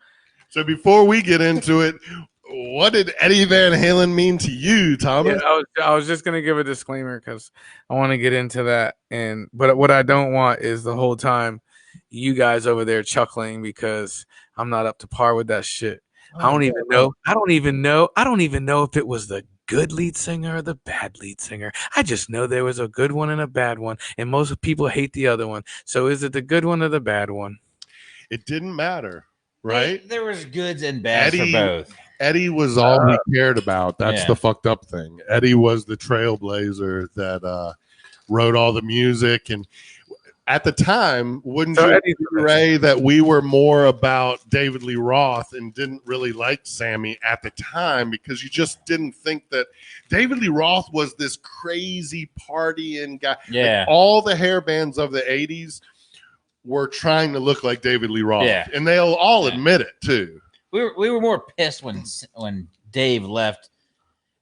before we get into it, what did Eddie Van Halen mean to you, Thomas? Yeah, I was just gonna give a disclaimer because I want to get into that, but what I don't want is the whole time you guys over there chuckling because I'm not up to par with that shit. I don't even know if it was the good lead singer or the bad lead singer. I just know there was a good one and a bad one, and most people hate the other one. So is it the good one or the bad one? It didn't matter, right? There was goods and bads for both. Eddie was all he cared about. That's the fucked up thing. Eddie was the trailblazer that wrote all the music. And at the time, wouldn't you agree, Ray, that we were more about David Lee Roth and didn't really like Sammy at the time because you just didn't think that David Lee Roth was this crazy partying guy. Yeah. Like all the hair bands of the 80s were trying to look like David Lee Roth. Yeah. And they'll all admit it, too. We were more pissed when Dave left,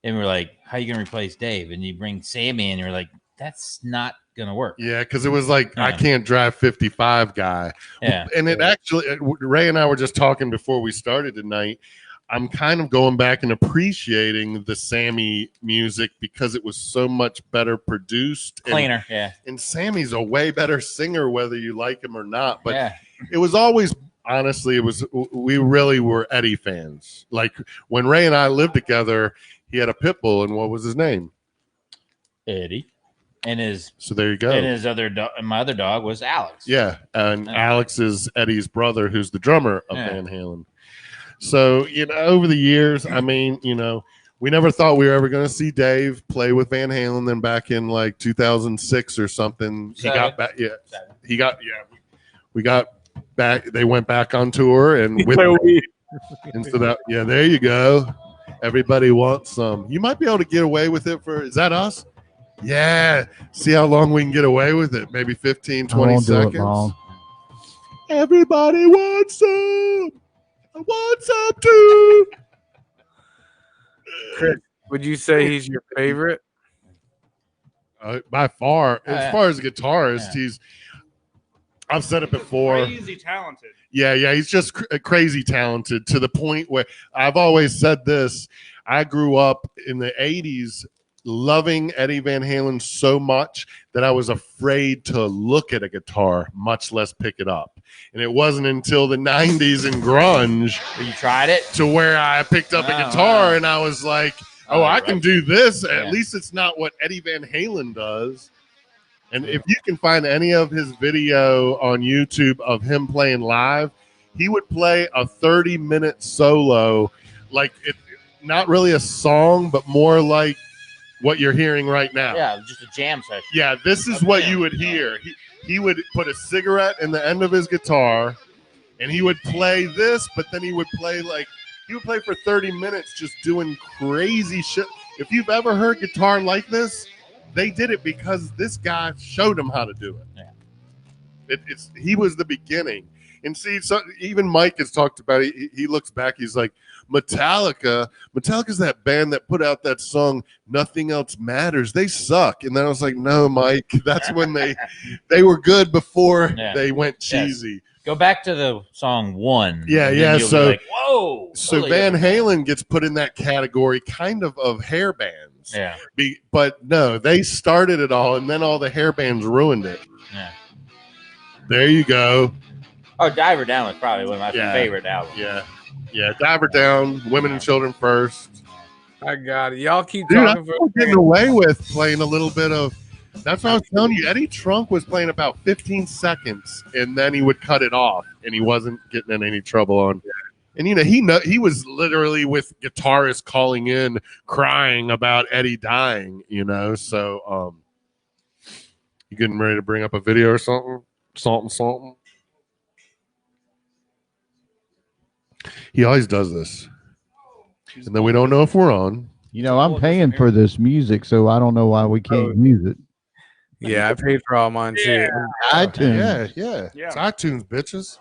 and we were like, "How are you gonna replace Dave?" And you bring Sammy, and you're like, "That's not gonna work." Yeah, because it was like I can't drive 55 guy. Yeah, and it actually, Ray and I were just talking before we started tonight. I'm kind of going back and appreciating the Sammy music because it was so much better produced, cleaner. And Sammy's a way better singer, whether you like him or not. But it was always. Honestly, we really were Eddie fans. Like when Ray and I lived together, he had a pit bull, and what was his name? Eddie. And so there you go. And his my other dog was Alex. Yeah, and Alex is Eddie's brother, who's the drummer of Van Halen. So over the years, I mean, we never thought we were ever going to see Dave play with Van Halen. Then back in like 2006 or something, he got back. Yeah, we got back. They went back on tour, and with and so that there you go. Everybody wants some. You might be able to get away with it for. Is that us? Yeah. See how long we can get away with it. Maybe 15, 20 seconds. Everybody wants some. I want some too. Chris, would you say he's your favorite? by far. Oh, As yeah. far as a guitarist, Yeah. I've said it before. Crazy talented. Yeah, he's just crazy talented to the point where I've always said this. I grew up in the 80s loving Eddie Van Halen so much that I was afraid to look at a guitar, much less pick it up. And it wasn't until the 90s and grunge You tried it? to where I picked up a guitar and I was like, I can do this. At least it's not what Eddie Van Halen does. And if you can find any of his video on YouTube of him playing live, he would play a 30-minute solo, like not really a song, but more like what you're hearing right now. Yeah, just a jam session. Yeah, this is what you would hear. He would put a cigarette in the end of his guitar, and he would play this, but then he would play for 30 minutes just doing crazy shit. If you've ever heard guitar like this, they did it because this guy showed them how to do it. Yeah. He was the beginning. And see, so even Mike has talked about it. He looks back, he's like, Metallica's that band that put out that song, Nothing Else Matters. They suck. And then I was like, no, Mike, that's when they were good before they went cheesy. Yes. Go back to the song One. Yeah. So, like, whoa. So Van Halen gets put in that category kind of hair bands. Yeah. But no, they started it all, and then all the hair bands ruined it. Yeah. There you go. Oh, Diver Down was probably one of my favorite albums. Yeah. Diver Down, Women and Children First. I got it. Y'all keep Dude, talking. I'm getting away with playing a little bit of. That's what I was telling you. Eddie Trunk was playing about 15 seconds, and then he would cut it off, and he wasn't getting in any trouble on. And he was literally with guitarists calling in, crying about Eddie dying. So you getting ready to bring up a video or something? Something. He always does this, and then we don't know if we're on. I'm paying for this music, so I don't know why we can't use it. Yeah, I paid for all mine too. iTunes. Yeah. It's iTunes, bitches.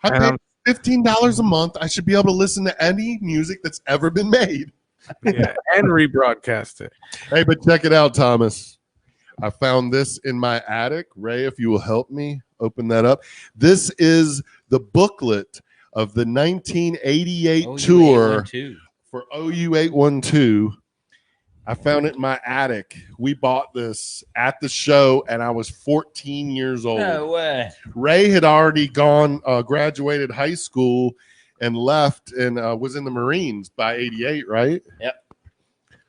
I paid $15 a month. I should be able to listen to any music that's ever been made. Yeah, and rebroadcast it. Hey, but check it out, Thomas. I found this in my attic. Ray, if you will help me open that up. This is the booklet of the 1988 tour for OU 812. I found it in my attic. We bought this at the show, and I was 14 years old. No way. Ray had already graduated high school and left and was in the Marines by 88, right? Yep.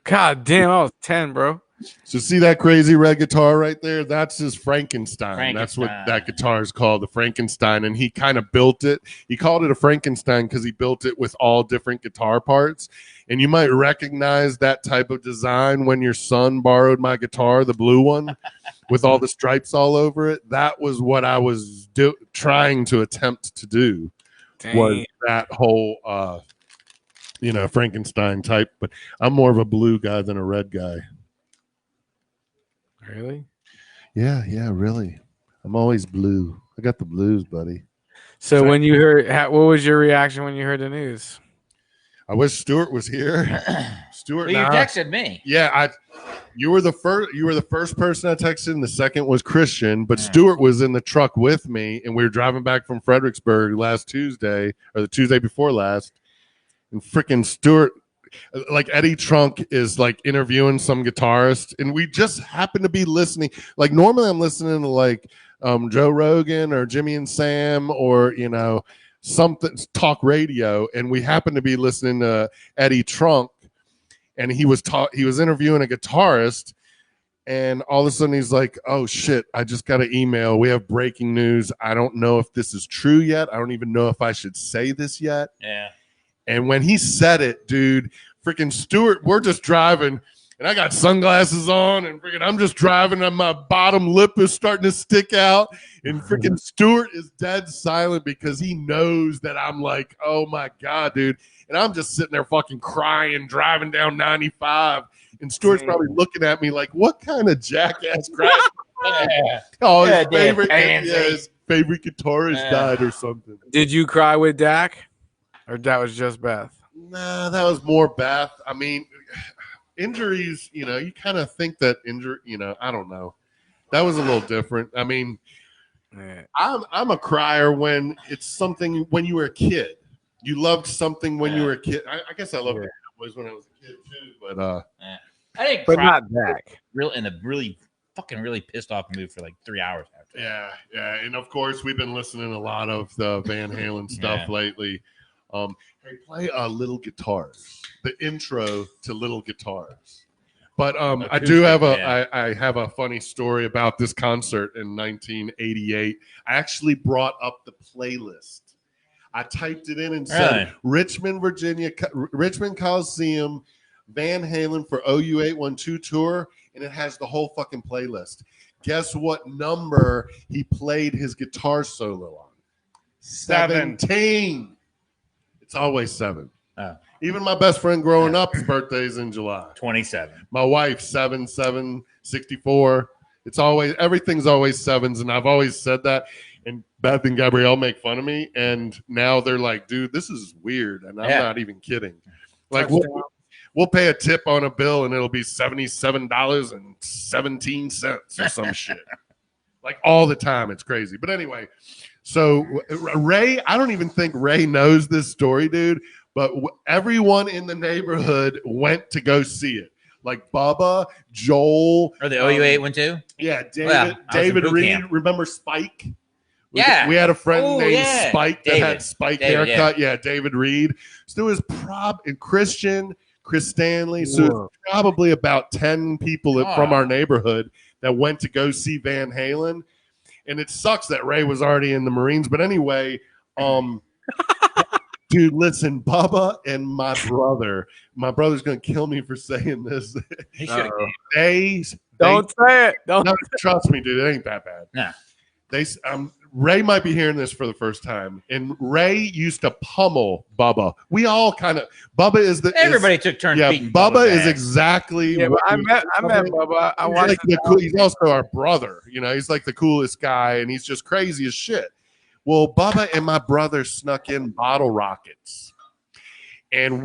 God damn, I was 10, bro. So see that crazy red guitar right there? That's his Frankenstein. That's what that guitar is called, the Frankenstein. And he kind of built it. He called it a Frankenstein because he built it with all different guitar parts. And you might recognize that type of design when your son borrowed my guitar, the blue one, with all the stripes all over it. That was what I was trying to attempt to do. Was that whole, Frankenstein type. But I'm more of a blue guy than a red guy. Really? Yeah, really. I'm always blue. I got the blues, buddy. So when you heard, what was your reaction when you heard the news? I wish Stuart was here. Stuart, well, you texted me. Yeah, you were the first. You were the first person I texted, and the second was Christian. But Stuart was in the truck with me, and we were driving back from Fredericksburg last Tuesday, or the Tuesday before last, and freaking Stuart. Like Eddie Trunk is like interviewing some guitarist, and we just happen to be listening. Like normally I'm listening to like Joe Rogan or Jimmy and Sam or something talk radio, and we happen to be listening to Eddie Trunk, and he was interviewing a guitarist, and all of a sudden he's like, oh shit, I just got an email, we have breaking news. I don't know if this is true yet. I don't even know if I should say this yet. Yeah. And when he said it, dude, freaking Stuart, we're just driving, and I got sunglasses on, and freaking I'm just driving, and my bottom lip is starting to stick out, and freaking Stuart is dead silent because he knows that I'm like, oh my God, dude. And I'm just sitting there fucking crying, driving down 95, and Stuart's probably looking at me like, what kind of jackass crap? Oh, his favorite guitarist died or something. Did you cry with Dak? Or that was just Beth? Nah, that was more Beth. I mean, injuries, you kind of think that injury, I don't know. That was a little different. I mean, I'm a crier when it's something when you were a kid. You loved something when you were a kid. I guess I loved the Cowboys when I was a kid too, but I didn't but cry not Dak. in a really pissed off mood for like 3 hours after. Yeah, and of course we've been listening a lot of the Van Halen stuff lately. Hey, play Little Guitars, the intro to Little Guitars. But I do have I have a funny story about this concert in 1988. I actually brought up the playlist. I typed it in and said Richmond, Virginia, Richmond Coliseum, Van Halen for OU 812 tour, and it has the whole fucking playlist. Guess what number he played his guitar solo on? 17. It's always 7. Oh. Even my best friend growing up's birthday's in July. 27. My wife, 7/7/64. It's always, everything's always 7s, and I've always said that. And Beth and Gabrielle make fun of me, and now they're like, dude, this is weird, and I'm not even kidding. Like, we'll pay a tip on a bill, and it'll be $77.17 or some shit. Like, all the time. It's crazy. But anyway, so Ray, I don't even think Ray knows this story, dude, but everyone in the neighborhood went to go see it. Like Bubba, Joel. Or the OU 812? Yeah, David Reed. Remember Spike? We had a friend named Spike that had Spike haircut. Yeah, David Reed. So there was Chris Stanley. So it was probably about 10 people from our neighborhood that went to go see Van Halen. And it sucks that Ray was already in the Marines. But anyway, dude, listen, Bubba and my brother's going to kill me for saying this. Don't say it. No, trust me, dude. It ain't that bad. Nah. Ray might be hearing this for the first time, and Ray used to pummel Bubba. We all Bubba is everybody took turns beating Bubba is exactly. Yeah, but I met Bubba. I watched he's also our brother. He's like the coolest guy, and he's just crazy as shit. Well, Bubba and my brother snuck in bottle rockets, and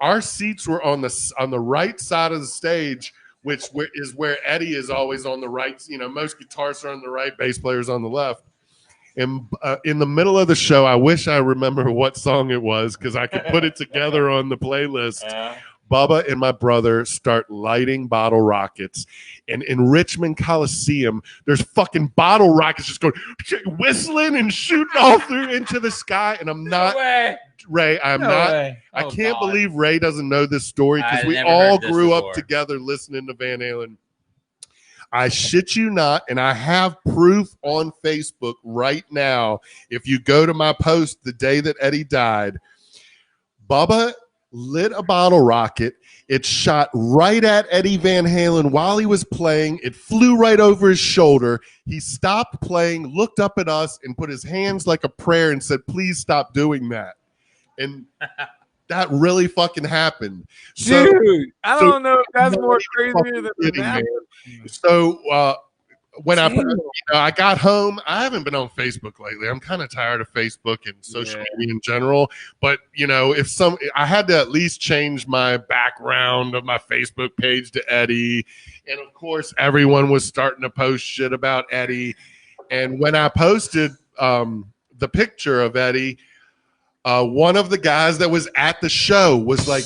our seats were on the right side of the stage, which is where Eddie is always on the right. Most guitarists are on the right, bass players on the left. And in the middle of the show, I wish I remember what song it was because I could put it together on the playlist. Bubba and my brother start lighting bottle rockets. And in Richmond Coliseum, there's fucking bottle rockets just going, whistling and shooting all through into the sky. And I'm not, Ray, I'm not. I can't believe Ray doesn't know this story because we all grew up together listening to Van Halen. I shit you not, and I have proof on Facebook right now. If you go to my post the day that Eddie died, Bubba lit a bottle rocket. It shot right at Eddie Van Halen while he was playing. It flew right over his shoulder. He stopped playing, looked up at us, and put his hands like a prayer and said, please stop doing that. And that really fucking happened. Dude, I don't know if that's more crazier than that. So when I got home, I haven't been on Facebook lately. I'm kind of tired of Facebook and social media in general. But I had to at least change my background of my Facebook page to Eddie, and of course, everyone was starting to post shit about Eddie. And when I posted the picture of Eddie, one of the guys that was at the show was like,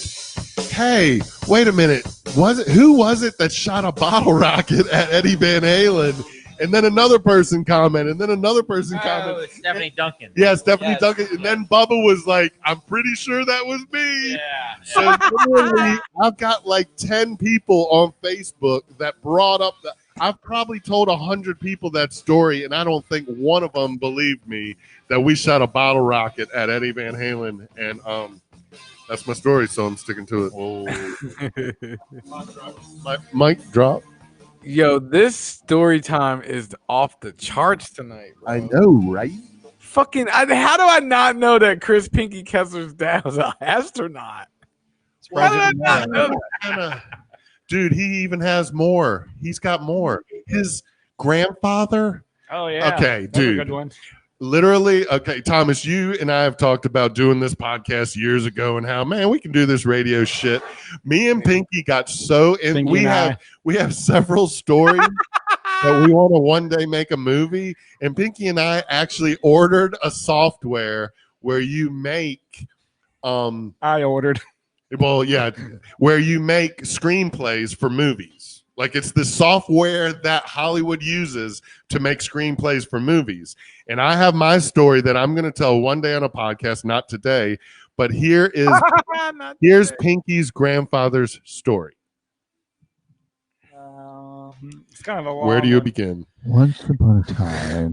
hey, wait a minute. Who was it that shot a bottle rocket at Eddie Van Halen? And then another person commented, and then another person commented. Stephanie Duncan. Yeah, Stephanie Duncan. And then Bubba was like, I'm pretty sure that was me. Yeah. So literally, I've got like 10 people on Facebook that brought up I've probably told 100 people that story, and I don't think one of them believed me that we shot a bottle rocket at Eddie Van Halen. And that's my story, so I'm sticking to it. Mic drop. Yo, this story time is off the charts tonight, bro. I know, right? Fucking, how do I not know that Chris Pinky Kessler's dad was an astronaut? How did I not know that? Dude, he even has more. He's got more. His grandfather. Oh, yeah. Okay, that's dude. a good one. Literally, okay, Thomas, you and I have talked about doing this podcast years ago and how, man, we can do this radio shit. Me and Pinky got so in. Pinky We and have several stories that we want to one day make a movie. And Pinky and I actually ordered a software where you make I ordered. Well, yeah, where you make screenplays for movies. Like it's the software that Hollywood uses to make screenplays for movies. And I have my story that I'm going to tell one day on a podcast, not today. But here's Pinky's grandfather's story. It's kind of a long Where do you one. begin? Once upon a time.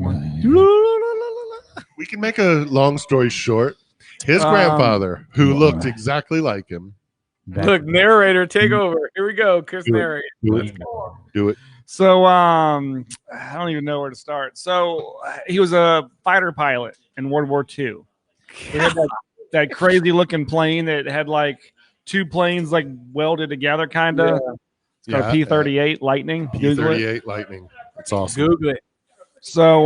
We can make a long story short. His grandfather, who looked exactly like him. Look, narrator, take over. Here we go. Chris Do it. narrate. Do it. Do it. So I don't even know where to start. So he was a fighter pilot in World War II. He had like that crazy looking plane that had like two planes like welded together, kind of. Yeah. It's got a P-38 Lightning. Google it. P-38 Lightning. That's awesome. Google it. So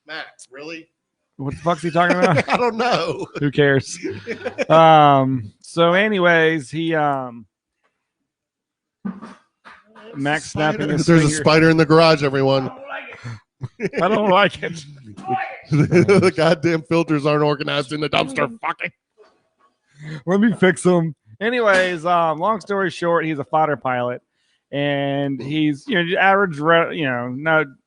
Max, really? what the fuck's he talking about? I don't know. Who cares? So anyways, he Max snapping his There's a finger. spider in the garage, everyone. I don't like it. The goddamn filters aren't organized in the dumpster. Fucking. Let me fix them. Anyways, long story short, he's a fighter pilot, and he's average,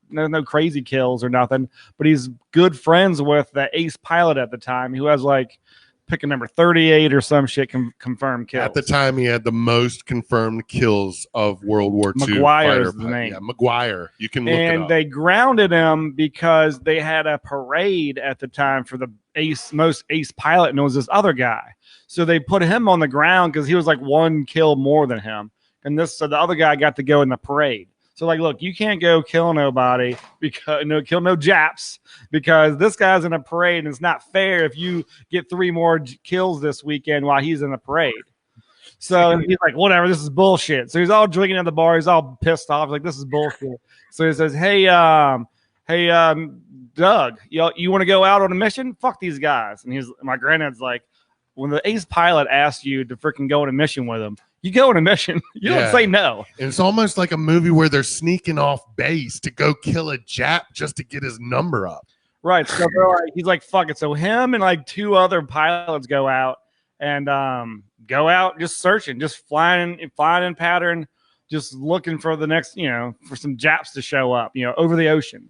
no crazy kills or nothing, but he's good friends with the ace pilot at the time, who has like pick a number 38 or some shit confirmed kills. At the time, he had the most confirmed kills of World War II. McGuire's the name. Yeah, McGuire. You can look it And up. they grounded him because they had a parade at the time for the most ace pilot, and it was this other guy. So they put him on the ground because he was like one kill more than him. And so the other guy got to go in the parade. So like, look, you can't go kill nobody kill no Japs because this guy's in a parade, and it's not fair if you get 3 more kills this weekend while he's in the parade. So he's like, whatever, this is bullshit. So he's all drinking at the bar. He's all pissed off. Like, this is bullshit. So he says, hey, Doug, you want to go out on a mission? Fuck these guys. And my granddad's like, when the ace pilot asks you to freaking go on a mission with him, you go on a mission. You don't say no. And it's almost like a movie where they're sneaking off base to go kill a Jap just to get his number up. Right. So he's like, fuck it. So him and like 2 other pilots go out and just searching, just flying in pattern, just looking for the next, for some Japs to show up, over the ocean.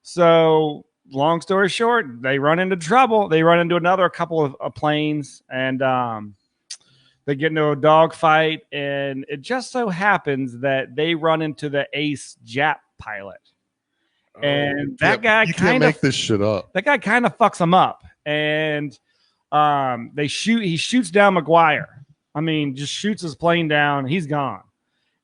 So long story short, they run into trouble. They run into another couple of planes, and they get into a dogfight, and it just so happens that they run into the ace Jap pilot. And that guy you can't make this shit up. That guy kind of fucks him up, and he shoots down McGuire. I mean, just shoots his plane down. He's gone.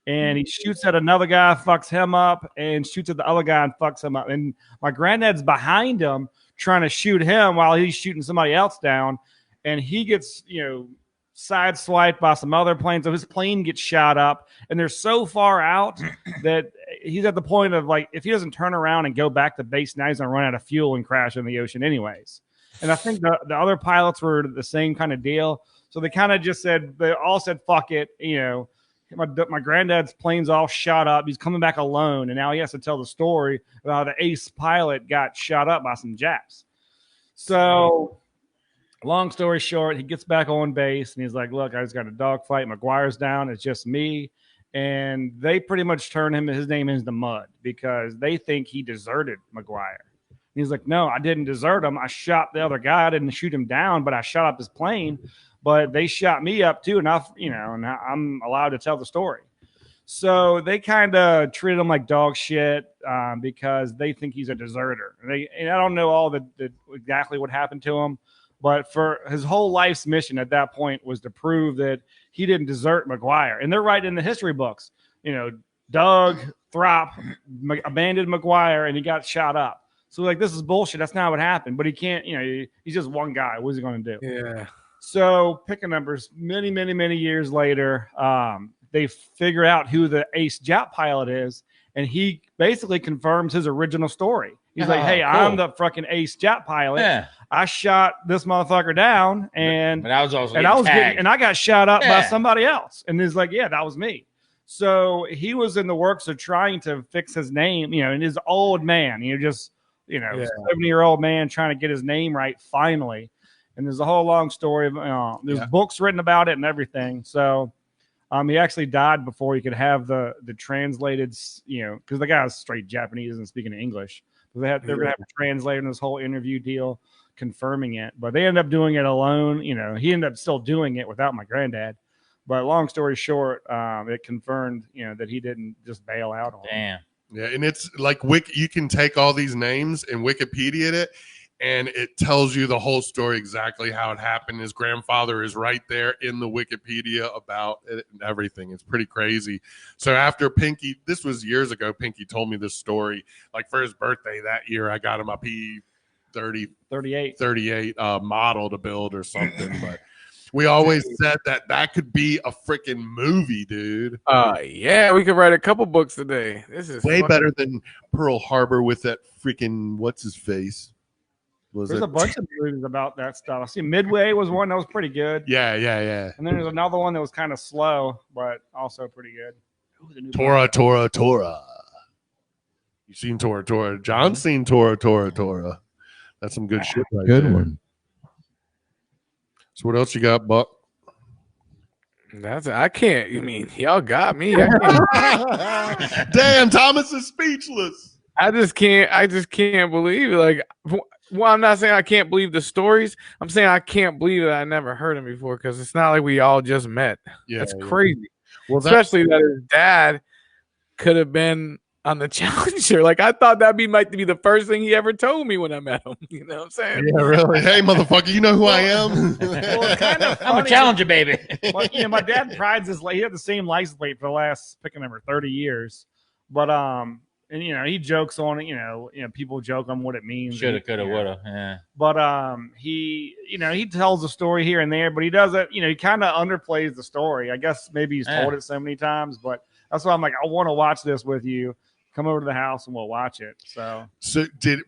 And he shoots at another guy, fucks him up, and shoots at the other guy and fucks him up. And my granddad's behind him trying to shoot him while he's shooting somebody else down. And he gets, sideswiped by some other planes. So his plane gets shot up. And they're so far out that he's at the point of, like, if he doesn't turn around and go back to base, now he's going to run out of fuel and crash in the ocean anyways. And I think the other pilots were the same kind of deal. So they kind of just said, they all said, fuck it, My granddad's plane's all shot up. He's coming back alone, and now he has to tell the story about how the ace pilot got shot up by some Japs. So, long story short, he gets back on base, and he's like, look, I just got a dogfight. McGuire's down. It's just me. And they pretty much turn his name into the mud because they think he deserted McGuire. And he's like, no, I didn't desert him. I shot the other guy. I didn't shoot him down, but I shot up his plane. But they shot me up too, and and I'm allowed to tell the story. So they kind of treat him like dog shit because they think he's a deserter. And I don't know all the exactly what happened to him, but for his whole life's mission at that point was to prove that he didn't desert McGuire. And they're right in the history books. Doug Throp abandoned McGuire, and he got shot up. So like, this is bullshit. That's not what happened. But he can't. He's just one guy. What is he going to do? Yeah. So pick a numbers, many, many, many years later, they figure out who the ace Jap pilot is, and he basically confirms his original story. He's like, hey, cool. I'm the fucking ace jet pilot. Yeah. I shot this motherfucker down, and But I was also I got shot up by Yeah. somebody else. And he's like, yeah, that was me. So he was in the works of trying to fix his name, and his old man, 70-year-old man trying to get his name right finally. And there's a whole long story of there's books written about it and everything. So he actually died before he could have the translated, because the guy was straight Japanese and speaking English. They're going to have a translator in this whole interview deal confirming it. But they ended up doing it alone. He ended up still doing it without my granddad. But long story short, it confirmed, that he didn't just bail out on Damn. Yeah, and it's like you can take all these names and Wikipedia it, and it tells you the whole story, exactly how it happened. His grandfather is right there in the Wikipedia about it and everything. It's pretty crazy. So after Pinky, this was years ago, Pinky told me this story. Like for his birthday that year, I got him a P38 model to build or something. But we always said that could be a freaking movie, dude. Yeah, we could write a couple books today. This is way better than Pearl Harbor with that freaking what's his face. There's a bunch of movies about that stuff. I see Midway was one that was pretty good. Yeah. And then there's another one that was kind of slow, but also pretty good. Tora. You seen Tora? John's seen Tora. That's some good shit right Good there. one. So what else you got, Buck? I can't. You mean y'all got me? I can't. Damn, Thomas is speechless. I just can't believe it. Like, well, I'm not saying I can't believe the stories. I'm saying I can't believe that I never heard him before, because it's not like we all just met. Yeah, that's crazy. Well, especially that his dad could have been on the Challenger. Like, I thought might be the first thing he ever told me when I met him. You know what I'm saying? Yeah, really. Hey, motherfucker, you know who I am? Well, it's kind of I'm a Challenger, baby. Well, my dad prides his. He had the same license plate for the last picking number 30 years, but and he jokes on it. People joke on what it means. Shoulda, coulda, woulda. Yeah. But he he tells a story here and there, but he doesn't. He kind of underplays the story. I guess maybe he's told it so many times, but that's why I'm like, I want to watch this with you. Come over to the house and we'll watch it. So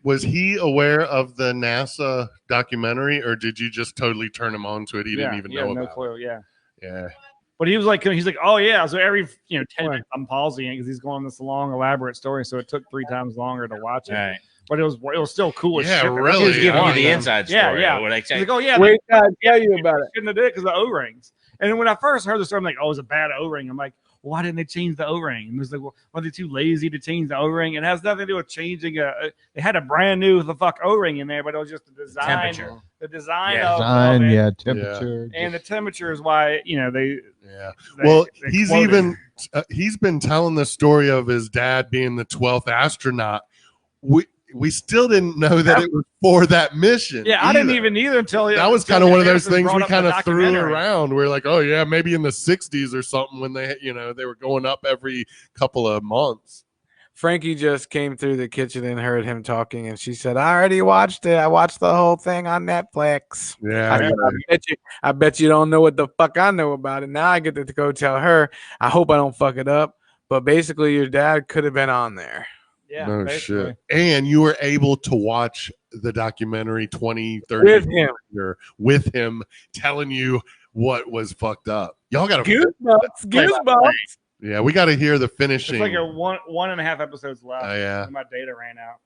was he aware of the NASA documentary, or did you just totally turn him on to it? He didn't even know about no clue. it. Yeah. But he's like, oh yeah. So every 10 minutes I'm pausing it because he's going this long, elaborate story. So it took 3 times longer to watch it. Right. But it was still cool as shit. Really. He was giving you the inside story. Yeah. He's like, oh yeah. Wait, I tell you about it. Shouldn't have did it because of the O-rings. And then when I first heard the story, I'm like, oh, it was a bad O-ring. I'm like, well, why didn't they change the O-ring? And it was like, well, are they too lazy to change the O-ring? It has nothing to do with changing they had a brand new O-ring in there, but it was just the design. Temperature. The design Design, of it. temperature. And the temperature is why, they. Yeah. He's quoted. he's been telling the story of his dad being the 12th astronaut. We still didn't know that it was for that mission. Yeah, I didn't even either until that was kind of one of those things we kind of threw around. We're like, oh yeah, maybe in the 60s or something when they were going up every couple of months. Frankie just came through the kitchen and heard him talking, and she said, I already watched it. I watched the whole thing on Netflix. Yeah. I bet you don't know what the fuck I know about it. Now I get to go tell her. I hope I don't fuck it up. But basically, your dad could have been on there. Yeah, no basically. shit. And you were able to watch the documentary 20, 30 with him. Later, with him telling you what was fucked up. Y'all got to goosebumps. Yeah, we got to hear the finishing. It's like a 1.5 episodes left. Oh, yeah. My data ran out.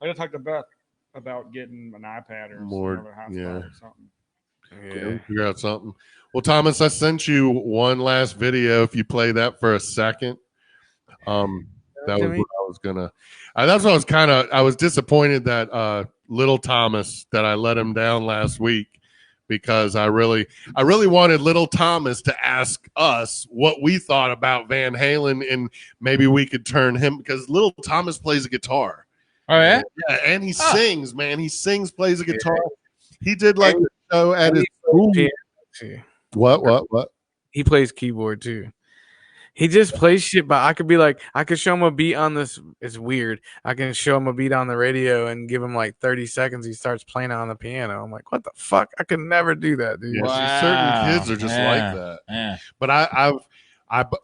I gotta talk to Beth about getting an iPad or or something. Yeah, figure out something. Well, Thomas, I sent you one last video. If you play that for a second, that was what I was gonna. That's what I was I was disappointed that little Thomas, that I let him down last week, because I really wanted little Thomas to ask us what we thought about Van Halen, and maybe we could turn him, because little Thomas plays a guitar. Oh yeah, yeah, and he sings, man. He sings, plays a guitar. He did like a show at his school. What? He plays keyboard too. He just plays shit, but I could show him a beat on this. It's weird. I can show him a beat on the radio and give him like 30 seconds. He starts playing on the piano. I'm like, what the fuck? I could never do that, dude. Yeah, certain kids are just like that. Yeah. But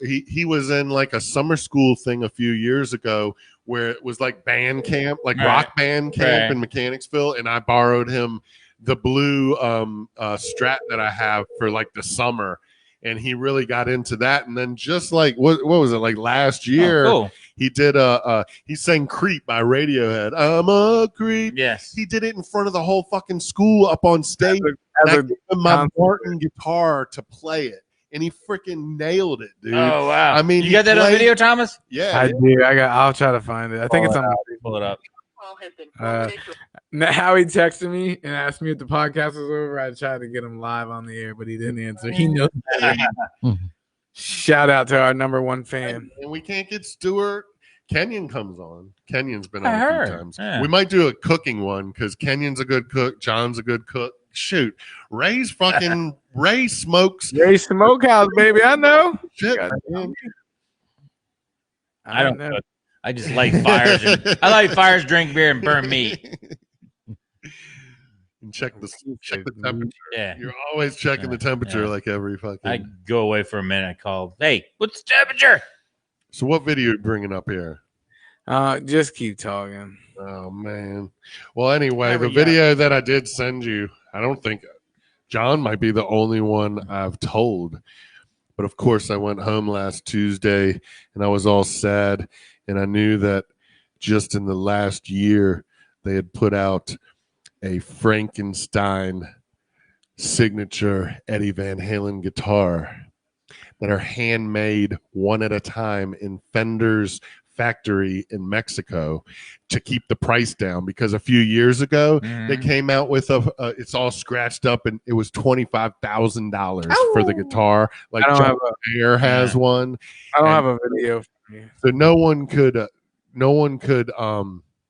He was in like a summer school thing a few years ago where it was like band camp, like rock band camp in Mechanicsville, and I borrowed him the blue Strat that I have for like the summer, and he really got into that. And then just like what was it, like last year, he did he sang "Creep" by Radiohead. I'm a creep. Yes, he did it in front of the whole fucking school up on stage. I gave him my Martin guitar to play it. And he freaking nailed it, dude. Oh wow! I mean, you got that on video, Thomas? Yeah, I do. I'll try to find it. I think it's on. Pull it up. Howie texted me and asked me if the podcast was over. I tried to get him live on the air, but he didn't answer. He knows. Shout out to our number one fan. And we can't get Stuart. Kenyon comes on. Kenyon's been on a few times. Yeah. We might do a cooking one because Kenyon's a good cook. John's a good cook. Shoot, Ray smokes. Ray Smokehouse, baby. I know. Shit, I don't know. I just like fires. I like fires, drink beer, and burn meat. And check the temperature. Yeah, you're always checking the temperature like every fucking. I go away for a minute. I call, hey, what's the temperature? So what video are you bringing up here? Just keep talking. Oh man. Well, anyway, the video that I did send you, I don't think John might be the only one I've told. But of course, I went home last Tuesday and I was all sad. And I knew that just in the last year, they had put out a Frankenstein signature Eddie Van Halen guitar that are handmade one at a time in Fender's factory in Mexico to keep the price down, because a few years ago they came out with it's all scratched up and it was $25,000 for the guitar. Like John Mayer has one. I don't have a video for you. So no one could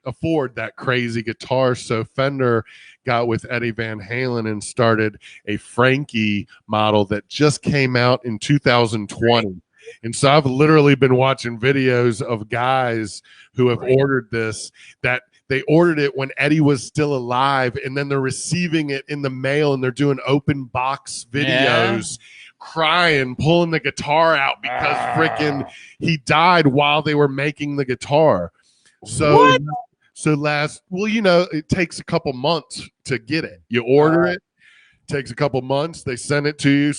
afford that crazy guitar. So Fender got with Eddie Van Halen and started a Frankie model that just came out in 2020. And so I've literally been watching videos of guys who have ordered this, that they ordered it when Eddie was still alive, and then they're receiving it in the mail and they're doing open box videos, crying, pulling the guitar out because freaking he died while they were making the guitar. So it takes a couple months to get it. You order it, takes a couple months, they send it to you.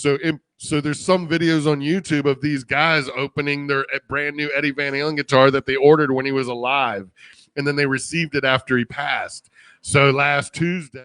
So there's some videos on YouTube of these guys opening their brand new Eddie Van Halen guitar that they ordered when he was alive, and then they received it after he passed. So last Tuesday.